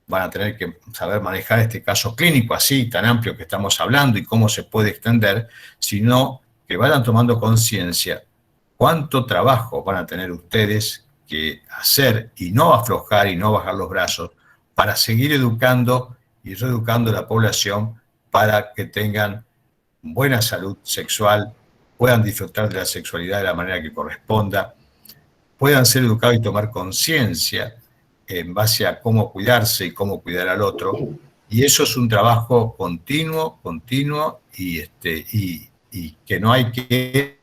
van a tener que saber manejar este caso clínico así, tan amplio que estamos hablando y cómo se puede extender, sino que vayan tomando conciencia cuánto trabajo van a tener ustedes que hacer y no aflojar y no bajar los brazos para seguir educando y reeducando a la población para que tengan buena salud sexual, puedan disfrutar de la sexualidad de la manera que corresponda, puedan ser educados y tomar conciencia en base a cómo cuidarse y cómo cuidar al otro. Y eso es un trabajo continuo, y que no hay que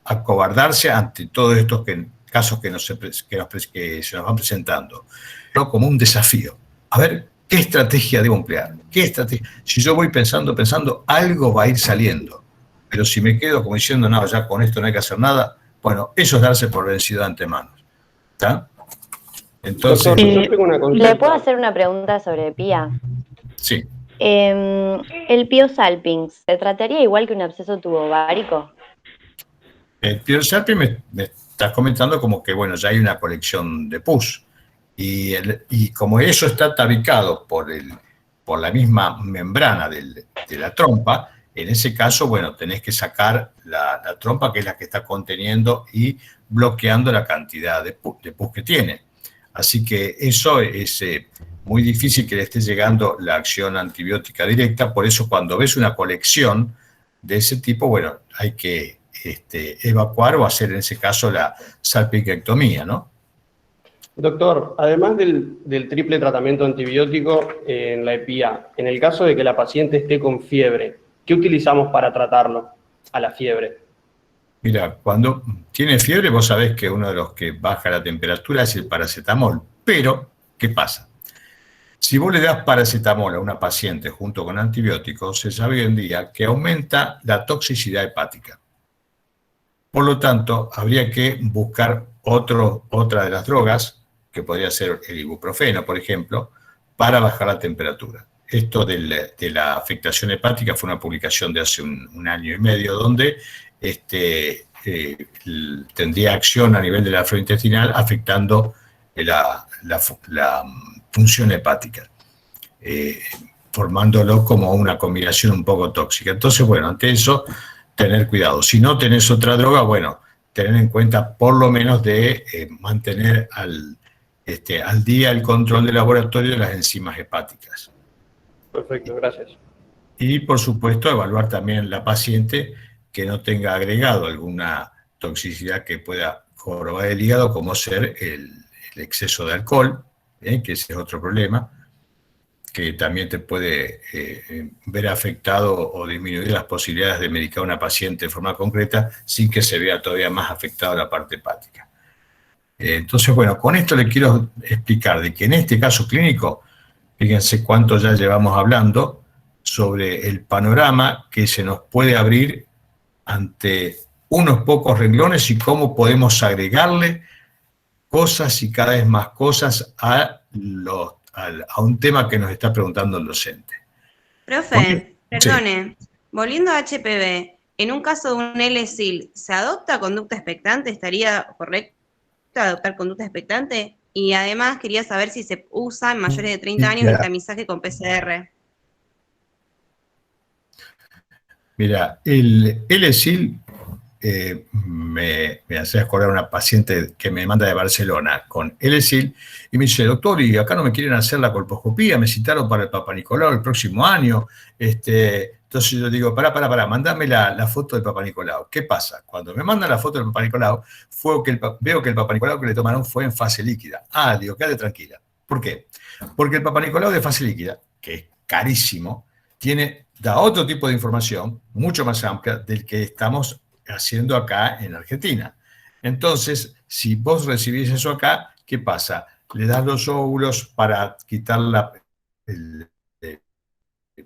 acobardarse ante todos estos casos que se nos van presentando, pero como un desafío. A ver, ¿qué estrategia debo emplear? Si yo voy pensando, algo va a ir saliendo. Pero si me quedo como diciendo, no, ya con esto no hay que hacer nada, bueno, eso es darse por vencido de antemano. ¿Está? Entonces, doctor, yo tengo una consulta. ¿Le puedo hacer una pregunta sobre PIA? Sí. ¿El Piosalping se trataría igual que un absceso tubovárico? El Piosalping me estás comentando como que, bueno, ya hay una colección de pus. Y como eso está tabicado por la misma membrana de la trompa, en ese caso, bueno, tenés que sacar la trompa, que es la que está conteniendo y bloqueando la cantidad de pus que tiene. Así que eso es muy difícil que le esté llegando la acción antibiótica directa. Por eso cuando ves una colección de ese tipo, bueno, hay que evacuar o hacer en ese caso la salpingectomía, ¿no? Doctor, además del triple tratamiento antibiótico en la EPIA, en el caso de que la paciente esté con fiebre, ¿qué utilizamos para tratarlo a la fiebre? Mira, cuando tiene fiebre vos sabés que uno de los que baja la temperatura es el paracetamol. Pero, ¿qué pasa? Si vos le das paracetamol a una paciente junto con antibióticos, se sabe hoy en día que aumenta la toxicidad hepática. Por lo tanto, habría que buscar otra de las drogas, que podría ser el ibuprofeno, por ejemplo, para bajar la temperatura. Esto de la afectación hepática fue una publicación de hace un año y medio, donde tendría acción a nivel de la flora intestinal afectando la función hepática, formándolo como una combinación un poco tóxica. Entonces, bueno, ante eso, tener cuidado. Si no tenés otra droga, bueno, tener en cuenta por lo menos de mantener al día el control de laboratorio de las enzimas hepáticas. Perfecto, gracias. Y, por supuesto, evaluar también la paciente que no tenga agregado alguna toxicidad que pueda jorobar el hígado, como ser el exceso de alcohol, que ese es otro problema, que también te puede ver afectado o disminuir las posibilidades de medicar a una paciente de forma concreta sin que se vea todavía más afectada la parte hepática. Entonces, bueno, con esto le quiero explicar de que en este caso clínico, fíjense cuánto ya llevamos hablando sobre el panorama que se nos puede abrir ante unos pocos renglones y cómo podemos agregarle cosas y cada vez más cosas a un tema que nos está preguntando el docente. Profe, Perdone, volviendo a HPV, en un caso de un LSIL, ¿se adopta conducta expectante? ¿Estaría correcto adoptar conducta expectante? Y además quería saber si se usa en mayores de 30 años el tamizaje con PCR. Mira, el LSIL me hace acordar una paciente que me manda de Barcelona con LSIL y me dice, doctor, y acá no me quieren hacer la colposcopía, me citaron para el Papa Nicolau el próximo año. Entonces yo digo, pará, mandame la foto del Papa Nicolau. ¿Qué pasa? Cuando me mandan la foto del Papa Nicolau, veo que el Papa Nicolau que le tomaron fue en fase líquida. Digo, quédate tranquila. ¿Por qué? Porque el Papa Nicolau de fase líquida, que es carísimo, da otro tipo de información mucho más amplia del que estamos haciendo acá en Argentina. Entonces, si vos recibís eso acá, ¿qué pasa? Le das los óvulos para quitar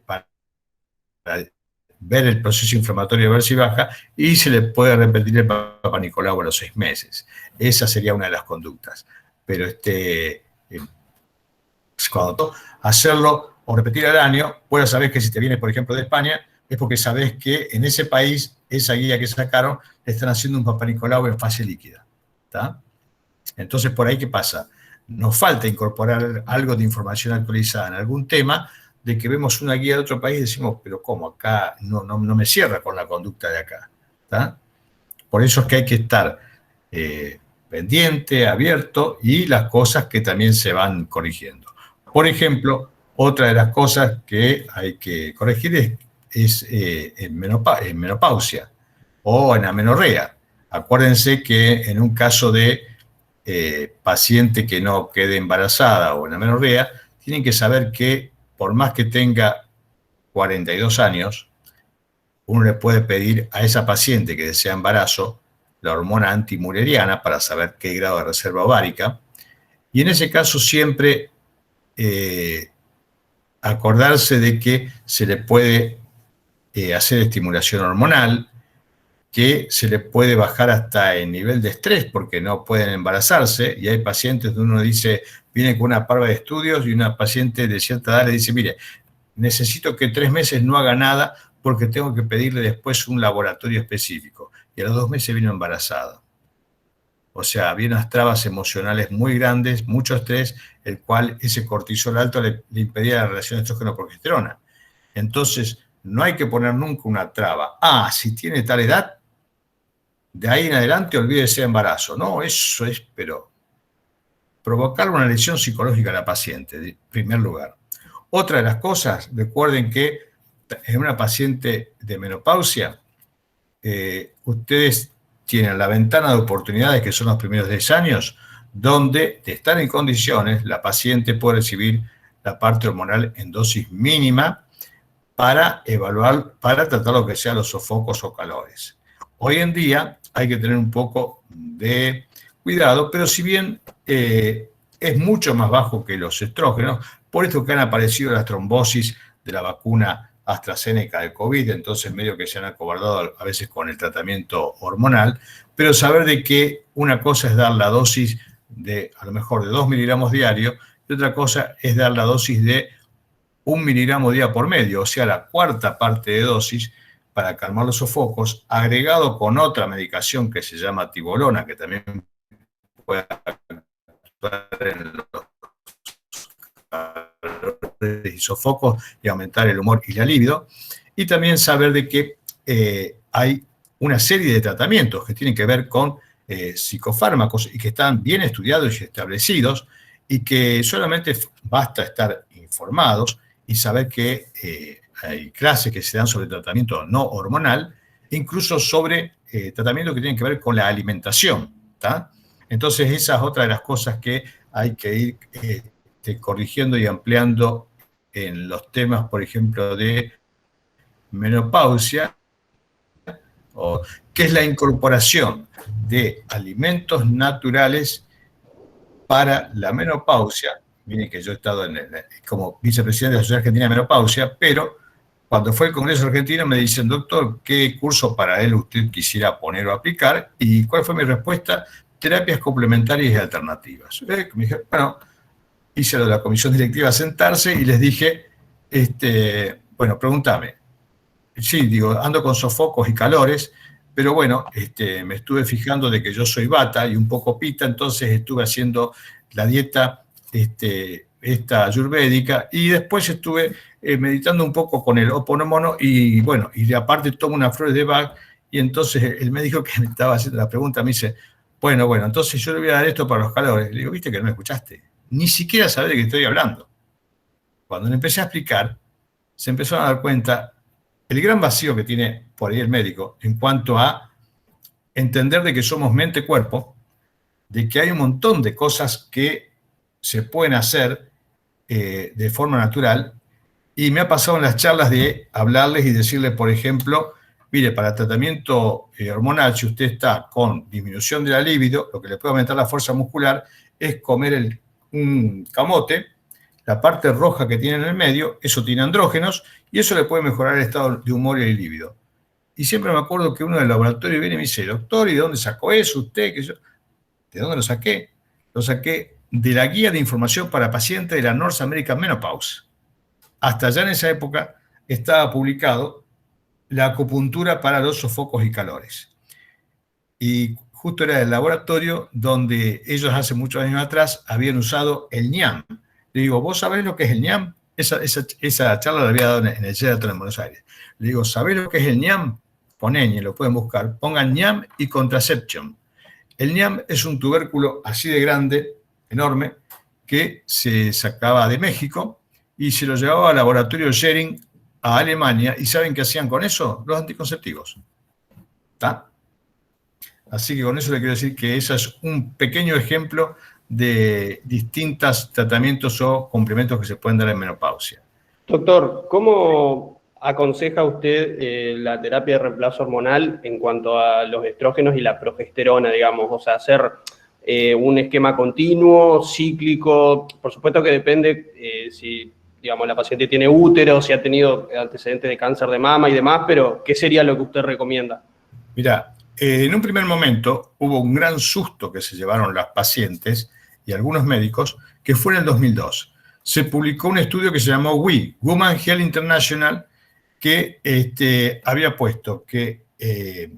para ver el proceso inflamatorio, ver si baja, y se le puede repetir el Papa Nicolau a los 6 meses. Esa sería una de las conductas. Pero cuando hacerlo o repetir al año, pues sabés que si te vienes, por ejemplo, de España, es porque sabés que en ese país, esa guía que sacaron, le están haciendo un Papa Nicolau en fase líquida. ¿Tá? Entonces, por ahí, ¿qué pasa? Nos falta incorporar algo de información actualizada en algún tema, de que vemos una guía de otro país y decimos, pero ¿cómo? Acá no me cierra con la conducta de acá. ¿Tá? Por eso es que hay que estar pendiente, abierto, y las cosas que también se van corrigiendo. Por ejemplo, otra de las cosas que hay que corregir es en menopausia o en amenorrea. Acuérdense que en un caso de paciente que no quede embarazada o en amenorrea, tienen que saber que por más que tenga 42 años, uno le puede pedir a esa paciente que desea embarazo la hormona antimureriana para saber qué grado de reserva ovárica, y en ese caso siempre acordarse de que se le puede hacer estimulación hormonal, que se le puede bajar hasta el nivel de estrés porque no pueden embarazarse, y hay pacientes donde uno dice, viene con una parva de estudios y una paciente de cierta edad le dice, mire, necesito que 3 meses no haga nada porque tengo que pedirle después un laboratorio específico. Y a los 2 meses vino embarazada. O sea, había unas trabas emocionales muy grandes, mucho estrés, el cual ese cortisol alto le impedía la relación estrógeno-progesterona. Entonces, no hay que poner nunca una traba. Si tiene tal edad, de ahí en adelante olvídese de embarazo. No, eso es, pero provocar una lesión psicológica a la paciente, en primer lugar. Otra de las cosas, recuerden que en una paciente de menopausia, ustedes tienen la ventana de oportunidades, que son los primeros 10 años, donde de estar en condiciones, la paciente puede recibir la parte hormonal en dosis mínima para evaluar, para tratar lo que sean los sofocos o calores. Hoy en día hay que tener un poco de cuidado, pero si bien es mucho más bajo que los estrógenos, por esto que han aparecido las trombosis de la vacuna AstraZeneca de COVID, entonces medio que se han acobardado a veces con el tratamiento hormonal, pero saber de que una cosa es dar la dosis de, a lo mejor, de 2 miligramos diarios, y otra cosa es dar la dosis de 1 miligramo día por medio, o sea, la cuarta parte de dosis para calmar los sofocos, agregado con otra medicación que se llama tibolona, que también puede actuar en los y sofocos y aumentar el humor y la libido, y también saber de que hay una serie de tratamientos que tienen que ver con psicofármacos y que están bien estudiados y establecidos, y que solamente basta estar informados y saber que hay clases que se dan sobre tratamiento no hormonal, incluso sobre tratamientos que tienen que ver con la alimentación. ¿Tá? Entonces esa es otra de las cosas que hay que ir corrigiendo y ampliando en los temas, por ejemplo, de menopausia, que es la incorporación de alimentos naturales para la menopausia. Miren que yo he estado como vicepresidente de la Sociedad Argentina de Menopausia, pero cuando fue el Congreso Argentino me dicen, doctor, ¿qué curso para él usted quisiera poner o aplicar? ¿Y cuál fue mi respuesta? Terapias complementarias y alternativas. Me dije, bueno, hice lo de la comisión directiva sentarse y les dije, bueno, pregúntame, sí, digo, ando con sofocos y calores, pero bueno, me estuve fijando de que yo soy Vata y un poco Pita, entonces estuve haciendo la dieta esta ayurvédica y después estuve meditando un poco con el Ho'oponopono y bueno, y aparte tomo unas flores de Bach y entonces el médico que me estaba haciendo la pregunta me dice, bueno, entonces yo le voy a dar esto para los calores. Le digo, viste que no me escuchaste, ni siquiera sabés de qué estoy hablando. Cuando le empecé a explicar, se empezó a dar cuenta el gran vacío que tiene por ahí el médico en cuanto a entender de que somos mente-cuerpo, de que hay un montón de cosas que se pueden hacer de forma natural, y me ha pasado en las charlas de hablarles y decirles, por ejemplo, mire, para tratamiento hormonal, si usted está con disminución de la libido, lo que le puede aumentar la fuerza muscular es comer un camote, la parte roja que tiene en el medio, eso tiene andrógenos, y eso le puede mejorar el estado de humor y el líbido. Y siempre me acuerdo que uno del laboratorio viene y me dice, doctor, ¿y de dónde sacó eso usted? ¿De dónde lo saqué? Lo saqué de la guía de información para pacientes de la North American Menopause. Hasta allá en esa época estaba publicado la acupuntura para los sofocos y calores. Y justo era el laboratorio donde ellos hace muchos años atrás habían usado el ñam. Le digo, ¿vos sabés lo que es el ñam? Esa charla la había dado en el Sheraton en Buenos Aires. Le digo, ¿sabés lo que es el ñam? Ponen, y lo pueden buscar. Pongan ñam y contraception. El ñam es un tubérculo así de grande, enorme, que se sacaba de México y se lo llevaba al laboratorio Schering a Alemania. ¿Y saben qué hacían con eso? Los anticonceptivos. ¿Está? Así que con eso le quiero decir que ese es un pequeño ejemplo de distintos tratamientos o complementos que se pueden dar en menopausia. Doctor, ¿cómo aconseja usted la terapia de reemplazo hormonal en cuanto a los estrógenos y la progesterona, digamos? O sea, hacer un esquema continuo, cíclico, por supuesto que depende si, digamos, la paciente tiene útero, si ha tenido antecedentes de cáncer de mama y demás, pero ¿qué sería lo que usted recomienda? Mira, en un primer momento hubo un gran susto que se llevaron las pacientes y algunos médicos, que fue en el 2002. Se publicó un estudio que se llamó WHI, Women Health International, que había puesto que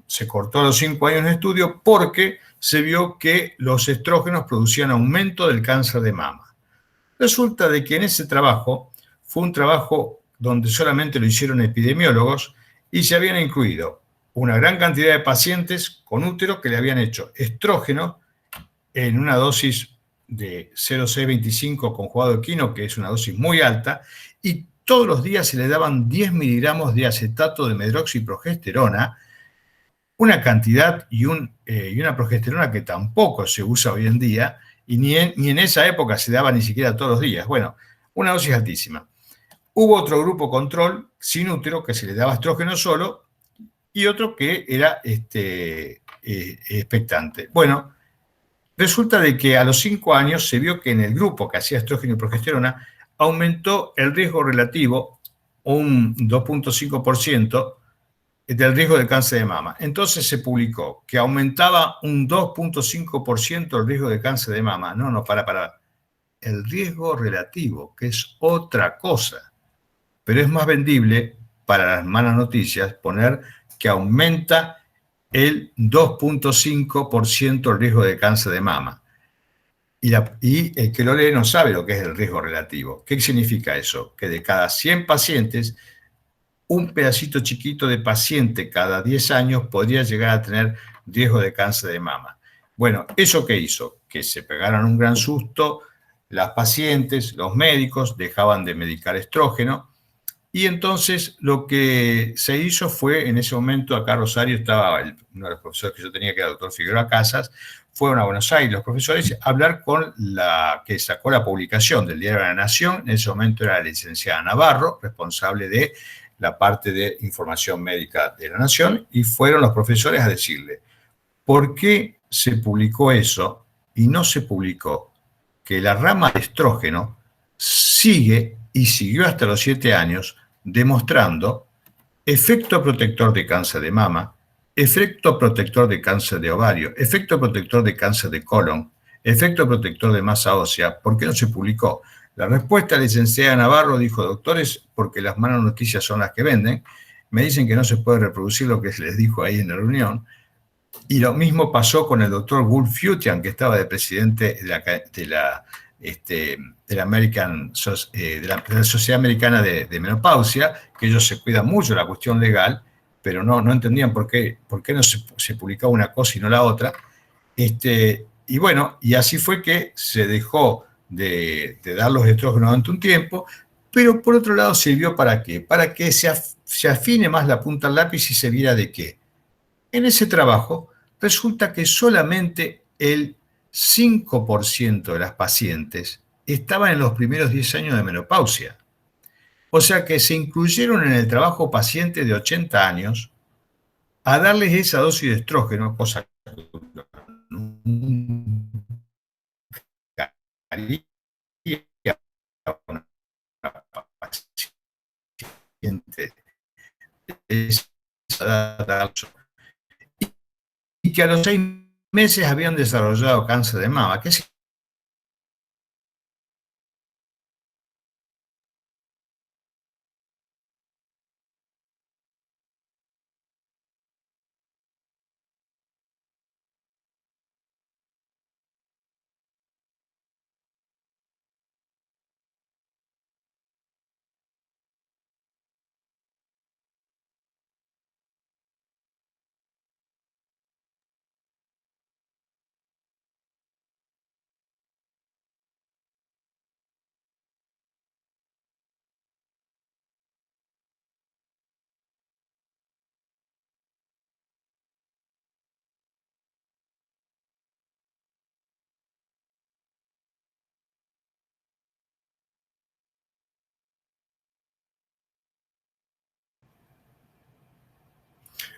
se cortó a los 5 años de estudio porque se vio que los estrógenos producían aumento del cáncer de mama. Resulta de que en ese trabajo fue un trabajo donde solamente lo hicieron epidemiólogos y se habían incluido una gran cantidad de pacientes con útero que le habían hecho estrógeno en una dosis de 0,625 conjugado de quino, que es una dosis muy alta, y todos los días se le daban 10 miligramos de acetato de medroxiprogesterona, una cantidad y una progesterona que tampoco se usa hoy en día, y ni en esa época se daba ni siquiera todos los días. Bueno, una dosis altísima. Hubo otro grupo control sin útero que se le daba estrógeno solo y otro que era expectante. Bueno, resulta de que a los 5 años se vio que en el grupo que hacía estrógeno y progesterona aumentó el riesgo relativo un 2.5% del riesgo de cáncer de mama. Entonces se publicó que aumentaba un 2.5% el riesgo de cáncer de mama. No, para. El riesgo relativo, que es otra cosa. Pero es más vendible para las malas noticias poner que aumenta el 2.5% el riesgo de cáncer de mama. Y el que lo lee no sabe lo que es el riesgo relativo. ¿Qué significa eso? Que de cada 100 pacientes, un pedacito chiquito de paciente cada 10 años podría llegar a tener riesgo de cáncer de mama. Bueno, ¿eso qué hizo? Que se pegaran un gran susto las pacientes, los médicos, dejaban de medicar estrógeno. Y entonces lo que se hizo fue, en ese momento acá Rosario estaba uno de los profesores que yo tenía, que era el doctor Figueroa Casas, fueron a Buenos Aires los profesores a hablar con la que sacó la publicación del Diario de la Nación. En ese momento era la licenciada Navarro, responsable de la parte de información médica de la Nación, y fueron los profesores a decirle, ¿por qué se publicó eso y no se publicó que la rama de estrógeno sigue y siguió hasta los 7 años demostrando efecto protector de cáncer de mama, efecto protector de cáncer de ovario, efecto protector de cáncer de colon, efecto protector de masa ósea? ¿Por qué no se publicó? La respuesta de la licenciada Navarro dijo, doctores, porque las malas noticias son las que venden. me dicen que no se puede reproducir lo que se les dijo ahí en la reunión. Y lo mismo pasó con el doctor Wolf Futian, que estaba de presidente de la Sociedad Americana de Menopausia, que ellos se cuidan mucho de la cuestión legal, pero no entendían por qué no se publicaba una cosa y no la otra. Y bueno, y así fue que se dejó de dar los estrógenos durante un tiempo, pero por otro lado sirvió ¿para qué? Para que se afine más la punta al lápiz y se viera de qué. En ese trabajo resulta que solamente el 5% de las pacientes estaban en los primeros 10 años de menopausia. O sea que se incluyeron en el trabajo pacientes de 80 años a darles esa dosis de estrógeno, cosa que nunca haría una paciente de esa edad, y que a los 6 meses habían desarrollado cáncer de mama. ¿Qué es?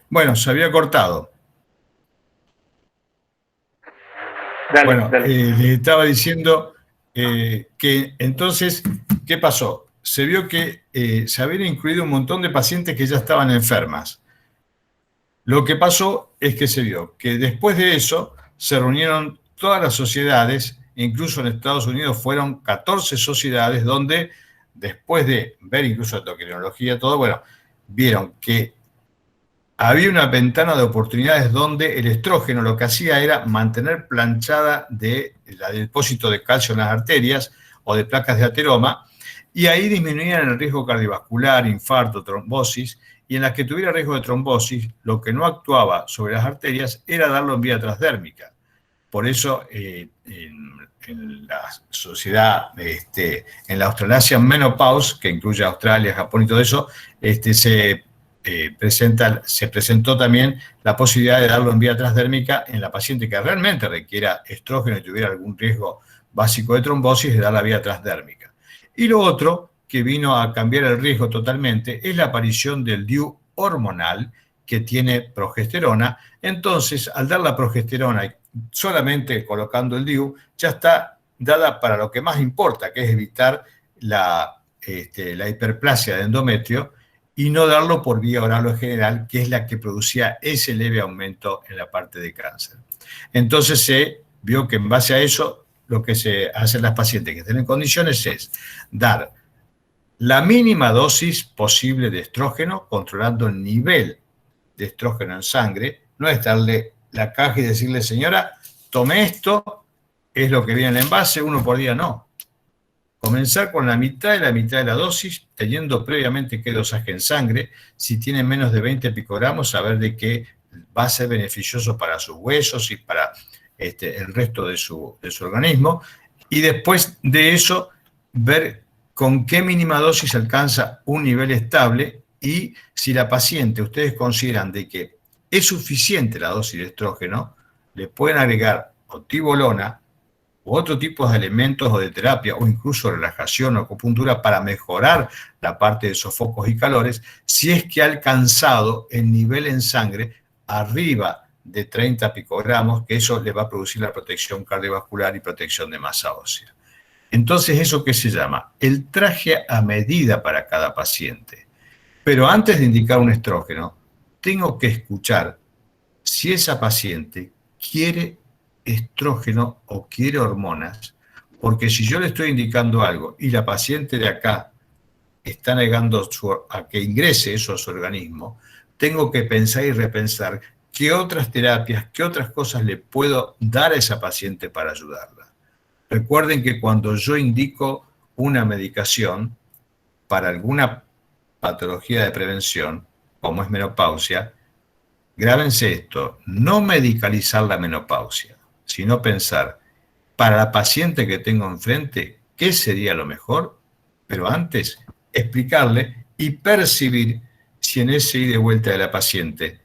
Bueno, se había cortado. Les estaba diciendo que entonces, ¿qué pasó? Se vio que se habían incluido un montón de pacientes que ya estaban enfermas. Lo que pasó es que se vio que después de eso se reunieron todas las sociedades, incluso en Estados Unidos fueron 14 sociedades donde, después de ver incluso endocrinología, todo, bueno, vieron que había una ventana de oportunidades donde el estrógeno lo que hacía era mantener planchada el depósito de calcio en las arterias o de placas de ateroma, y ahí disminuían el riesgo cardiovascular, infarto, trombosis, y en las que tuviera riesgo de trombosis, lo que no actuaba sobre las arterias era darlo en vía transdérmica. Por eso, en la sociedad, en la Australasian Menopause, que incluye Australia, Japón y todo eso, se presentó también la posibilidad de darlo en vía transdérmica en la paciente que realmente requiera estrógeno y tuviera algún riesgo básico de trombosis, de dar la vía transdérmica. Y lo otro que vino a cambiar el riesgo totalmente es la aparición del DIU hormonal que tiene progesterona. Entonces, al dar la progesterona y solamente colocando el DIU, ya está dada para lo que más importa, que es evitar la hiperplasia de endometrio, y no darlo por vía oral o general, que es la que producía ese leve aumento en la parte de cáncer. Entonces se vio que en base a eso, lo que se hace en las pacientes que estén en condiciones es dar la mínima dosis posible de estrógeno, controlando el nivel de estrógeno en sangre. No es darle la caja y decirle, señora, tome esto, es lo que viene en el envase, 1 por día, no. Comenzar con la mitad de la dosis, teniendo previamente qué dosaje en sangre. Si tiene menos de 20 picogramos, saber de qué va a ser beneficioso para sus huesos y para el resto de su organismo. Y después de eso, ver con qué mínima dosis alcanza un nivel estable, y si la paciente, ustedes consideran de que es suficiente la dosis de estrógeno, le pueden agregar o tibolona, u otro tipo de elementos o de terapia, o incluso relajación o acupuntura para mejorar la parte de sofocos y calores, si es que ha alcanzado el nivel en sangre arriba de 30 picogramos, que eso le va a producir la protección cardiovascular y protección de masa ósea. Entonces, ¿eso qué se llama? El traje a medida para cada paciente. Pero antes de indicar un estrógeno, tengo que escuchar si esa paciente quiere estrógeno o quiere hormonas, porque si yo le estoy indicando algo y la paciente de acá está negando a que ingrese eso a su organismo, tengo que pensar y repensar qué otras terapias, qué otras cosas le puedo dar a esa paciente para ayudarla. Recuerden que cuando yo indico una medicación para alguna patología de prevención, como es menopausia, grábense esto, no medicalizar la menopausia, sino pensar, para la paciente que tengo enfrente, ¿qué sería lo mejor? Pero antes, explicarle y percibir si en ese ida y vuelta de la paciente,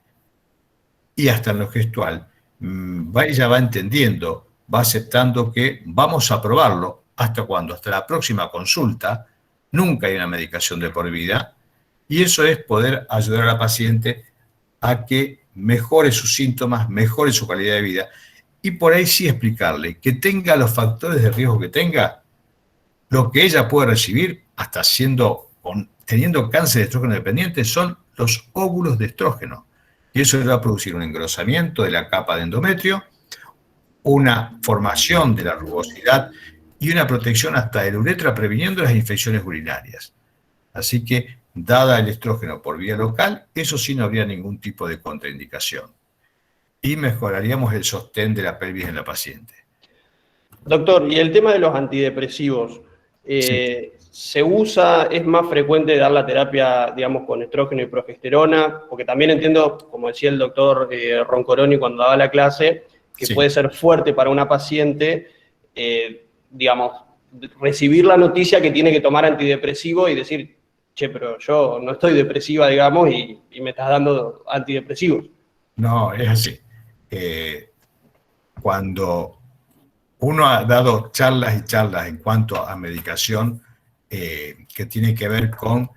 y hasta en lo gestual, ella va entendiendo, va aceptando que vamos a probarlo. ¿Hasta cuándo? Hasta la próxima consulta. Nunca hay una medicación de por vida. Y eso es poder ayudar a la paciente a que mejore sus síntomas, mejore su calidad de vida. Y por ahí sí explicarle que tenga los factores de riesgo que tenga, lo que ella puede recibir, hasta teniendo cáncer de estrógeno dependiente, son los óvulos de estrógeno. Y eso le va a producir un engrosamiento de la capa de endometrio, una formación de la rugosidad y una protección hasta de la uretra previniendo las infecciones urinarias. Así que, dada el estrógeno por vía local, eso sí no habría ningún tipo de contraindicación. Y mejoraríamos el sostén de la pelvis en la paciente. Doctor, y el tema de los antidepresivos, Sí. ¿se usa, es más frecuente dar la terapia, digamos, con estrógeno y progesterona? Porque también entiendo, como decía el doctor Roncoroni cuando daba la clase, que Sí. puede ser fuerte para una paciente, digamos, recibir la noticia que tiene que tomar antidepresivo y decir, che, pero yo no estoy depresiva, digamos, y me estás dando antidepresivos. No, es así. Cuando uno ha dado charlas y charlas en cuanto a medicación que tiene que ver con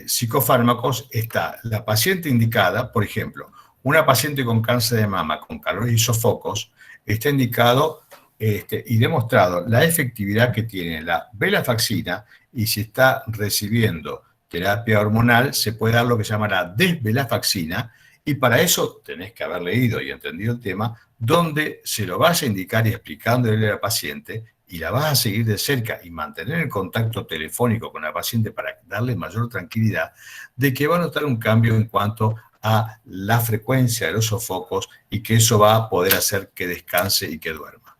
psicofármacos, está la paciente indicada, por ejemplo, una paciente con cáncer de mama, con calores y sofocos, está indicado y demostrado la efectividad que tiene la venlafaxina, y si está recibiendo terapia hormonal, se puede dar lo que se llama la desvenlafaxina, y para eso tenés que haber leído y entendido el tema, donde se lo vas a indicar y explicándole a la paciente, y la vas a seguir de cerca y mantener el contacto telefónico con la paciente para darle mayor tranquilidad de que va a notar un cambio en cuanto a la frecuencia de los sofocos y que eso va a poder hacer que descanse y que duerma.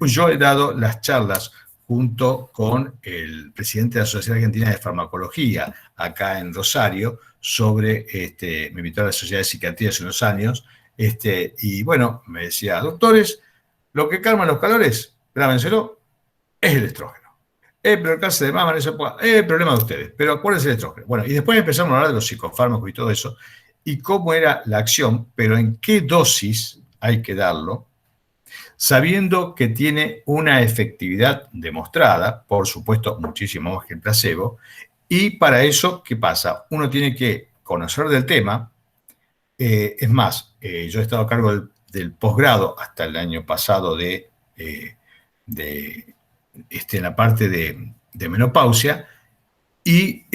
Yo he dado las charlas junto con el presidente de la Sociedad Argentina de Farmacología, acá en Rosario, sobre, me invitó a la Sociedad de Psiquiatría hace unos años, y bueno, me decía, doctores, lo que calma los calores, grábenselo, es el estrógeno. Pero el cáncer de mama, es el problema de ustedes, pero ¿cuál es el estrógeno? Bueno, y después empezamos a hablar de los psicofármacos y todo eso, y cómo era la acción, pero en qué dosis hay que darlo, sabiendo que tiene una efectividad demostrada, por supuesto, muchísimo más que el placebo, y para eso, ¿qué pasa? Uno tiene que conocer del tema. Es más, yo he estado a cargo del posgrado hasta el año pasado en la parte de menopausia, y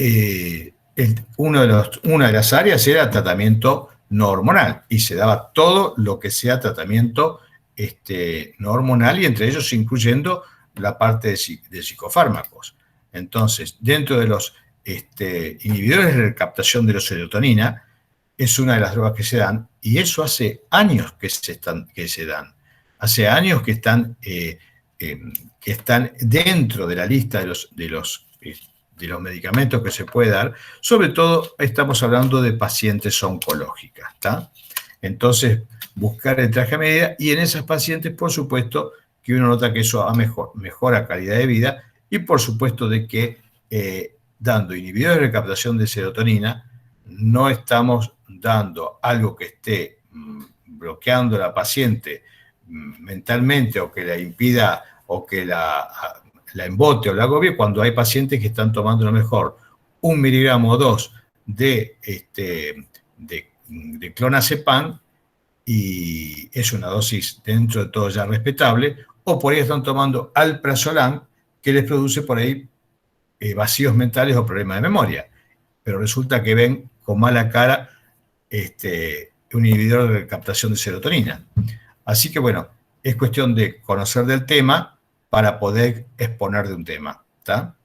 una de las áreas era tratamiento no hormonal, y se daba todo lo que sea tratamiento no hormonal, y entre ellos incluyendo la parte de psicofármacos. Entonces, dentro de los inhibidores de recaptación de la serotonina, es una de las drogas que se dan, y eso hace años que se dan. Hace años que están dentro de la lista de los medicamentos que se puede dar. Sobre todo estamos hablando de pacientes oncológicas, ¿está? Entonces, buscar el traje a medida, y en esas pacientes, por supuesto, que uno nota que eso mejora calidad de vida, y por supuesto de que dando inhibidores de recaptación de serotonina, no estamos dando algo que esté bloqueando a la paciente mentalmente, o que la impida, o que la embote o la agobie, cuando hay pacientes que están tomando a lo mejor 1 miligramo o 2 de clonazepam, y es una dosis dentro de todo ya respetable, o por ahí están tomando alprazolam, que les produce por ahí vacíos mentales o problemas de memoria, pero resulta que ven con mala cara un inhibidor de captación de serotonina. Así que bueno, es cuestión de conocer del tema para poder exponer de un tema, ¿está?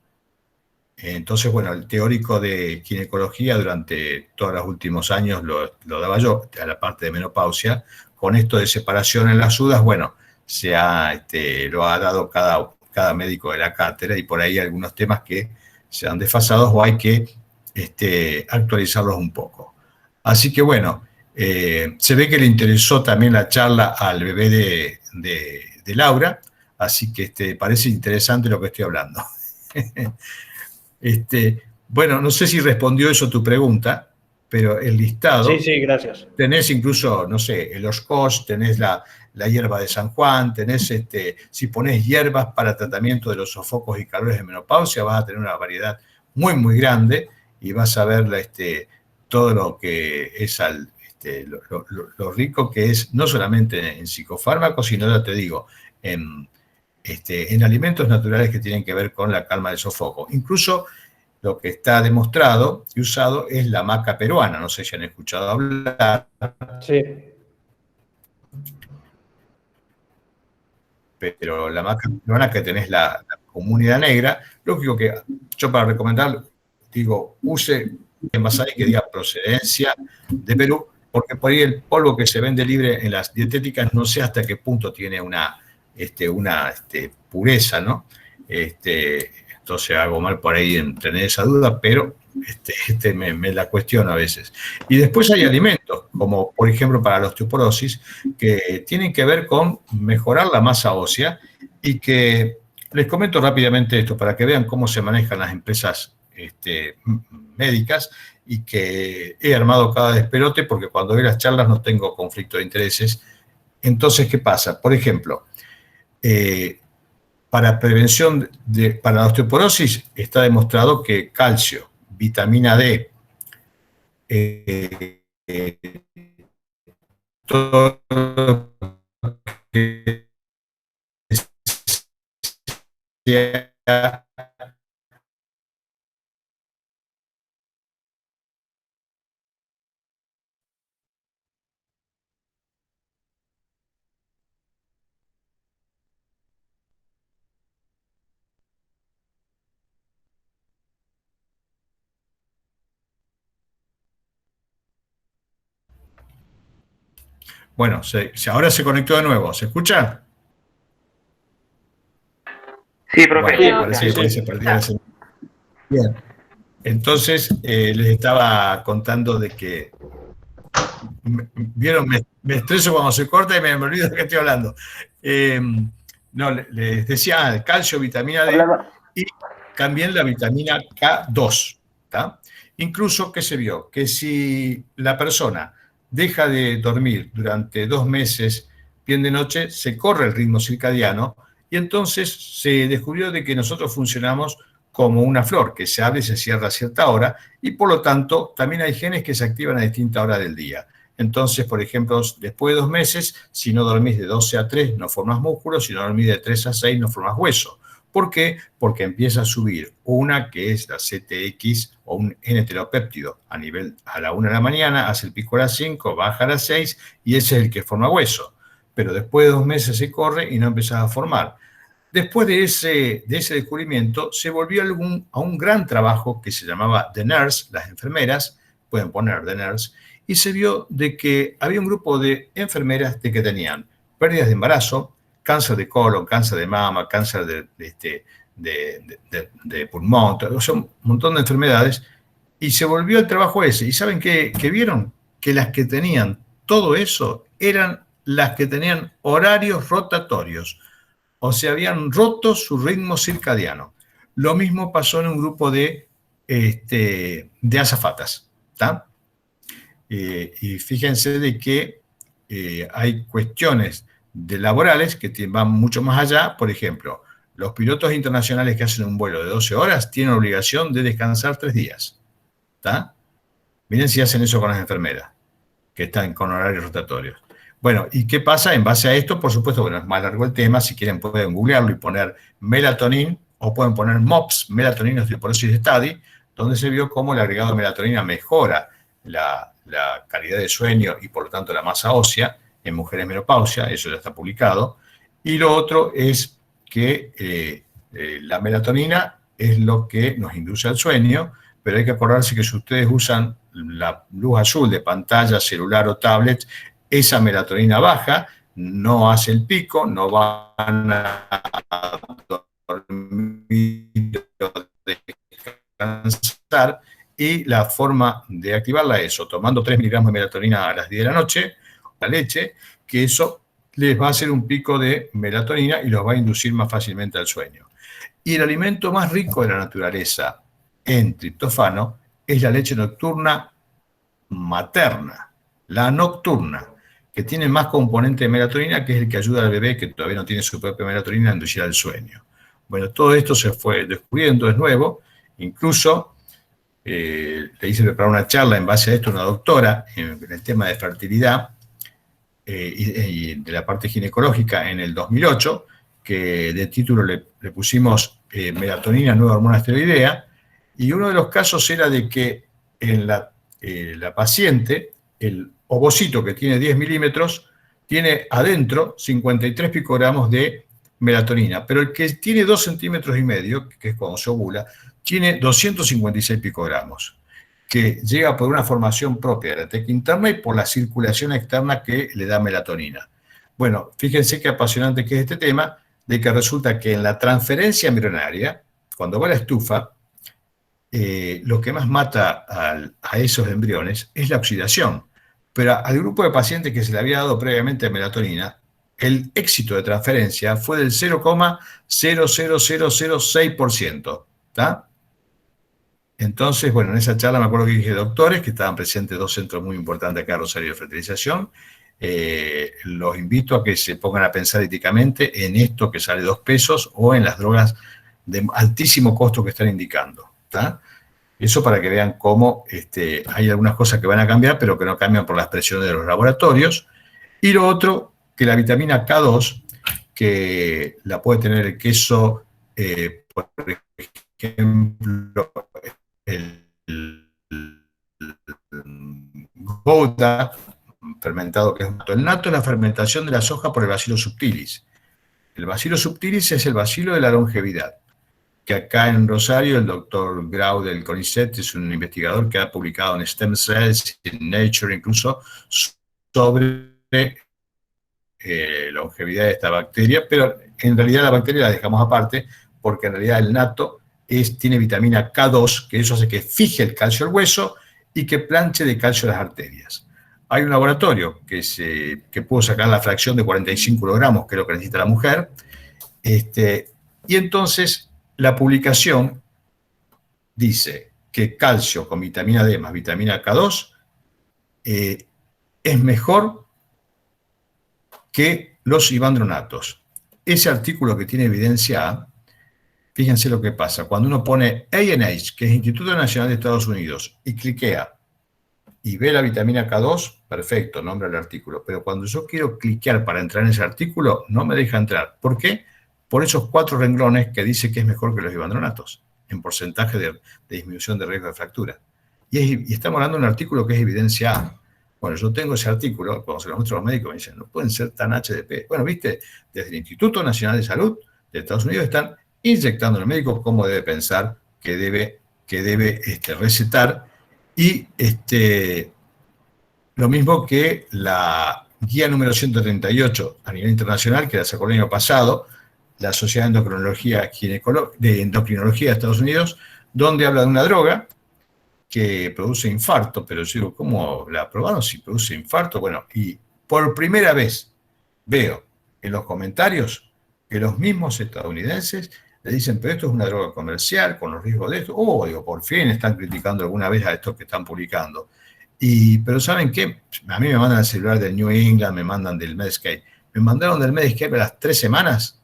Entonces, bueno, el teórico de ginecología durante todos los últimos años lo daba yo, a la parte de menopausia. Con esto de separación en las dudas, bueno, lo ha dado cada médico de la cátedra, y por ahí hay algunos temas que se han desfasado o hay que actualizarlos un poco. Así que bueno, se ve que le interesó también la charla al bebé de Laura, así que parece interesante lo que estoy hablando. Bueno, no sé si respondió eso tu pregunta, pero el listado... Sí, gracias. Tenés incluso, no sé, el oscos, tenés la hierba de San Juan, tenés, si ponés hierbas para tratamiento de los sofocos y calores de menopausia, vas a tener una variedad muy, muy grande, y vas a ver todo lo que es lo rico que es, no solamente en psicofármacos, sino, ya te digo, en alimentos naturales que tienen que ver con la calma del sofoco. Incluso lo que está demostrado y usado es la maca peruana. No sé si han escuchado hablar. Sí. Pero la maca peruana, que tenés la comunidad negra, lo único que yo para recomendar, digo, use envasaje que diga procedencia de Perú, porque por ahí el polvo que se vende libre en las dietéticas no sé hasta qué punto tiene una pureza, ¿no? Entonces hago mal por ahí en tener esa duda, pero me la cuestiono a veces. Y después hay alimentos, como por ejemplo para la osteoporosis, que tienen que ver con mejorar la masa ósea, y que les comento rápidamente esto para que vean cómo se manejan las empresas médicas, y que he armado cada despelote porque cuando doy las charlas no tengo conflicto de intereses. Entonces, ¿qué pasa? Por ejemplo, para prevención para la osteoporosis está demostrado que calcio, vitamina D, todo lo que sea bueno, ahora se conectó de nuevo. ¿Se escucha? Sí, profe. Bueno, parece que se perdió la señal. Bien. Entonces, les estaba contando de que, ¿vieron? Me estreso cuando se corta y me olvido de qué estoy hablando. No, les decía, el calcio, vitamina D y también la vitamina K2. ¿tá? Incluso, ¿qué se vio? Que si la persona deja de dormir durante 2 meses, bien de noche, se corre el ritmo circadiano, y entonces se descubrió de que nosotros funcionamos como una flor, que se abre y se cierra a cierta hora, y por lo tanto también hay genes que se activan a distinta hora del día. Entonces, por ejemplo, después de 2 meses, si no dormís de 12 a 3 no formas músculo, si no dormís de 3 a 6 no formas hueso. ¿Por qué? Porque empieza a subir una que es la CTX o un N-teropéptido a la 1 de la mañana, hace el pico a las 5, baja a las 6 y ese es el que forma hueso. Pero después de 2 meses se corre y no empezás a formar. Después de ese descubrimiento se volvió a un gran trabajo que se llamaba The Nurse, las enfermeras, pueden poner The Nurse, y se vio de que había un grupo de enfermeras que tenían pérdidas de embarazo, cáncer de colon, cáncer de mama, cáncer de pulmón, o sea, un montón de enfermedades, y se volvió el trabajo ese. ¿Y saben qué vieron? Que las que tenían todo eso eran las que tenían horarios rotatorios, o sea, habían roto su ritmo circadiano. Lo mismo pasó en un grupo de azafatas, ¿tá? Y fíjense de que hay cuestiones laborales que van mucho más allá. Por ejemplo, los pilotos internacionales que hacen un vuelo de 12 horas tienen obligación de descansar 3 días. ¿Tá? Miren si hacen eso con las enfermeras, que están con horarios rotatorios. Bueno, ¿y qué pasa en base a esto? Por supuesto, bueno, es más largo el tema. Si quieren pueden googlearlo y poner melatonin, o pueden poner MOPS, Melatonin Osteoporosis Study, donde se vio cómo el agregado de melatonina mejora la calidad de sueño y por lo tanto la masa ósea en mujeres menopausia. Eso ya está publicado. Y lo otro es que la melatonina es lo que nos induce al sueño, pero hay que acordarse que si ustedes usan la luz azul de pantalla, celular o tablet, esa melatonina baja, no hace el pico, no van a dormir o descansar, y la forma de activarla es o tomando 3 miligramos de melatonina a las 10 de la noche, la leche, que eso les va a hacer un pico de melatonina y los va a inducir más fácilmente al sueño. Y el alimento más rico de la naturaleza en triptófano es la leche nocturna materna, la nocturna, que tiene más componente de melatonina, que es el que ayuda al bebé que todavía no tiene su propia melatonina a inducir al sueño. Bueno, todo esto se fue descubriendo, es nuevo, incluso le hice preparar una charla en base a esto a una doctora en el tema de fertilidad y de la parte ginecológica en el 2008, que de título le pusimos melatonina, nueva hormona esteroidea, y uno de los casos era de que en la paciente, el ovocito que tiene 10 milímetros, tiene adentro 53 picogramos de melatonina, pero el que tiene 2 centímetros y medio, que es cuando se ovula, tiene 256 picogramos, que llega por una formación propia de la teca interna y por la circulación externa que le da melatonina. Bueno, fíjense qué apasionante que es este tema, de que resulta que en la transferencia embrionaria, cuando va a la estufa, lo que más mata a esos embriones es la oxidación. Pero al grupo de pacientes que se le había dado previamente melatonina, el éxito de transferencia fue del 0,00006%. ¿Está? Entonces, bueno, en esa charla me acuerdo que dije doctores, que estaban presentes 2 centros muy importantes acá en Rosario de fertilización. Los invito a que se pongan a pensar éticamente en esto que sale 2 pesos o en las drogas de altísimo costo que están indicando. ¿Está? Eso para que vean cómo hay algunas cosas que van a cambiar, pero que no cambian por las presiones de los laboratorios. Y lo otro, que la vitamina K2, que la puede tener el queso, por ejemplo, el Gouda, fermentado, que es el nato, es la fermentación de la soja por el Bacillus subtilis. El Bacillus subtilis es el bacilo de la longevidad, que acá en Rosario el doctor Grau del CONICET es un investigador que ha publicado en Stem Cells, en Nature incluso, sobre longevidad de esta bacteria, pero en realidad la bacteria la dejamos aparte, porque en realidad el nato tiene vitamina K2, que eso hace que fije el calcio al hueso y que planche de calcio las arterias. Hay un laboratorio que pudo sacar la fracción de 45 kilogramos, que es lo que necesita la mujer, y entonces la publicación dice que calcio con vitamina D más vitamina K2 es mejor que los ibandronatos. Ese artículo que tiene evidencia A, fíjense lo que pasa. Cuando uno pone ANH, que es Instituto Nacional de Estados Unidos, y cliquea y ve la vitamina K2, perfecto, nombra el artículo. Pero cuando yo quiero cliquear para entrar en ese artículo, no me deja entrar. ¿Por qué? Por esos 4 renglones que dice que es mejor que los ibandronatos, en porcentaje de disminución de riesgo de fractura. Y estamos hablando de un artículo que es evidencia A. Bueno, yo tengo ese artículo, cuando se lo muestro a los médicos me dicen, no pueden ser tan HDP. Bueno, viste, desde el Instituto Nacional de Salud de Estados Unidos están inyectando al médico cómo debe pensar, que debe recetar, y lo mismo que la guía número 138 a nivel internacional, que la sacó el año pasado, la Sociedad de Endocrinología de Estados Unidos, donde habla de una droga que produce infarto, pero yo digo, ¿cómo la aprobaron si produce infarto? Bueno, y por primera vez veo en los comentarios que los mismos estadounidenses le dicen, pero esto es una droga comercial, con los riesgos de esto. Digo, por fin están criticando alguna vez a estos que están publicando. Pero ¿saben qué? A mí me mandan el celular del New England, me mandan del Medscape. Me mandaron del Medscape a las 3 semanas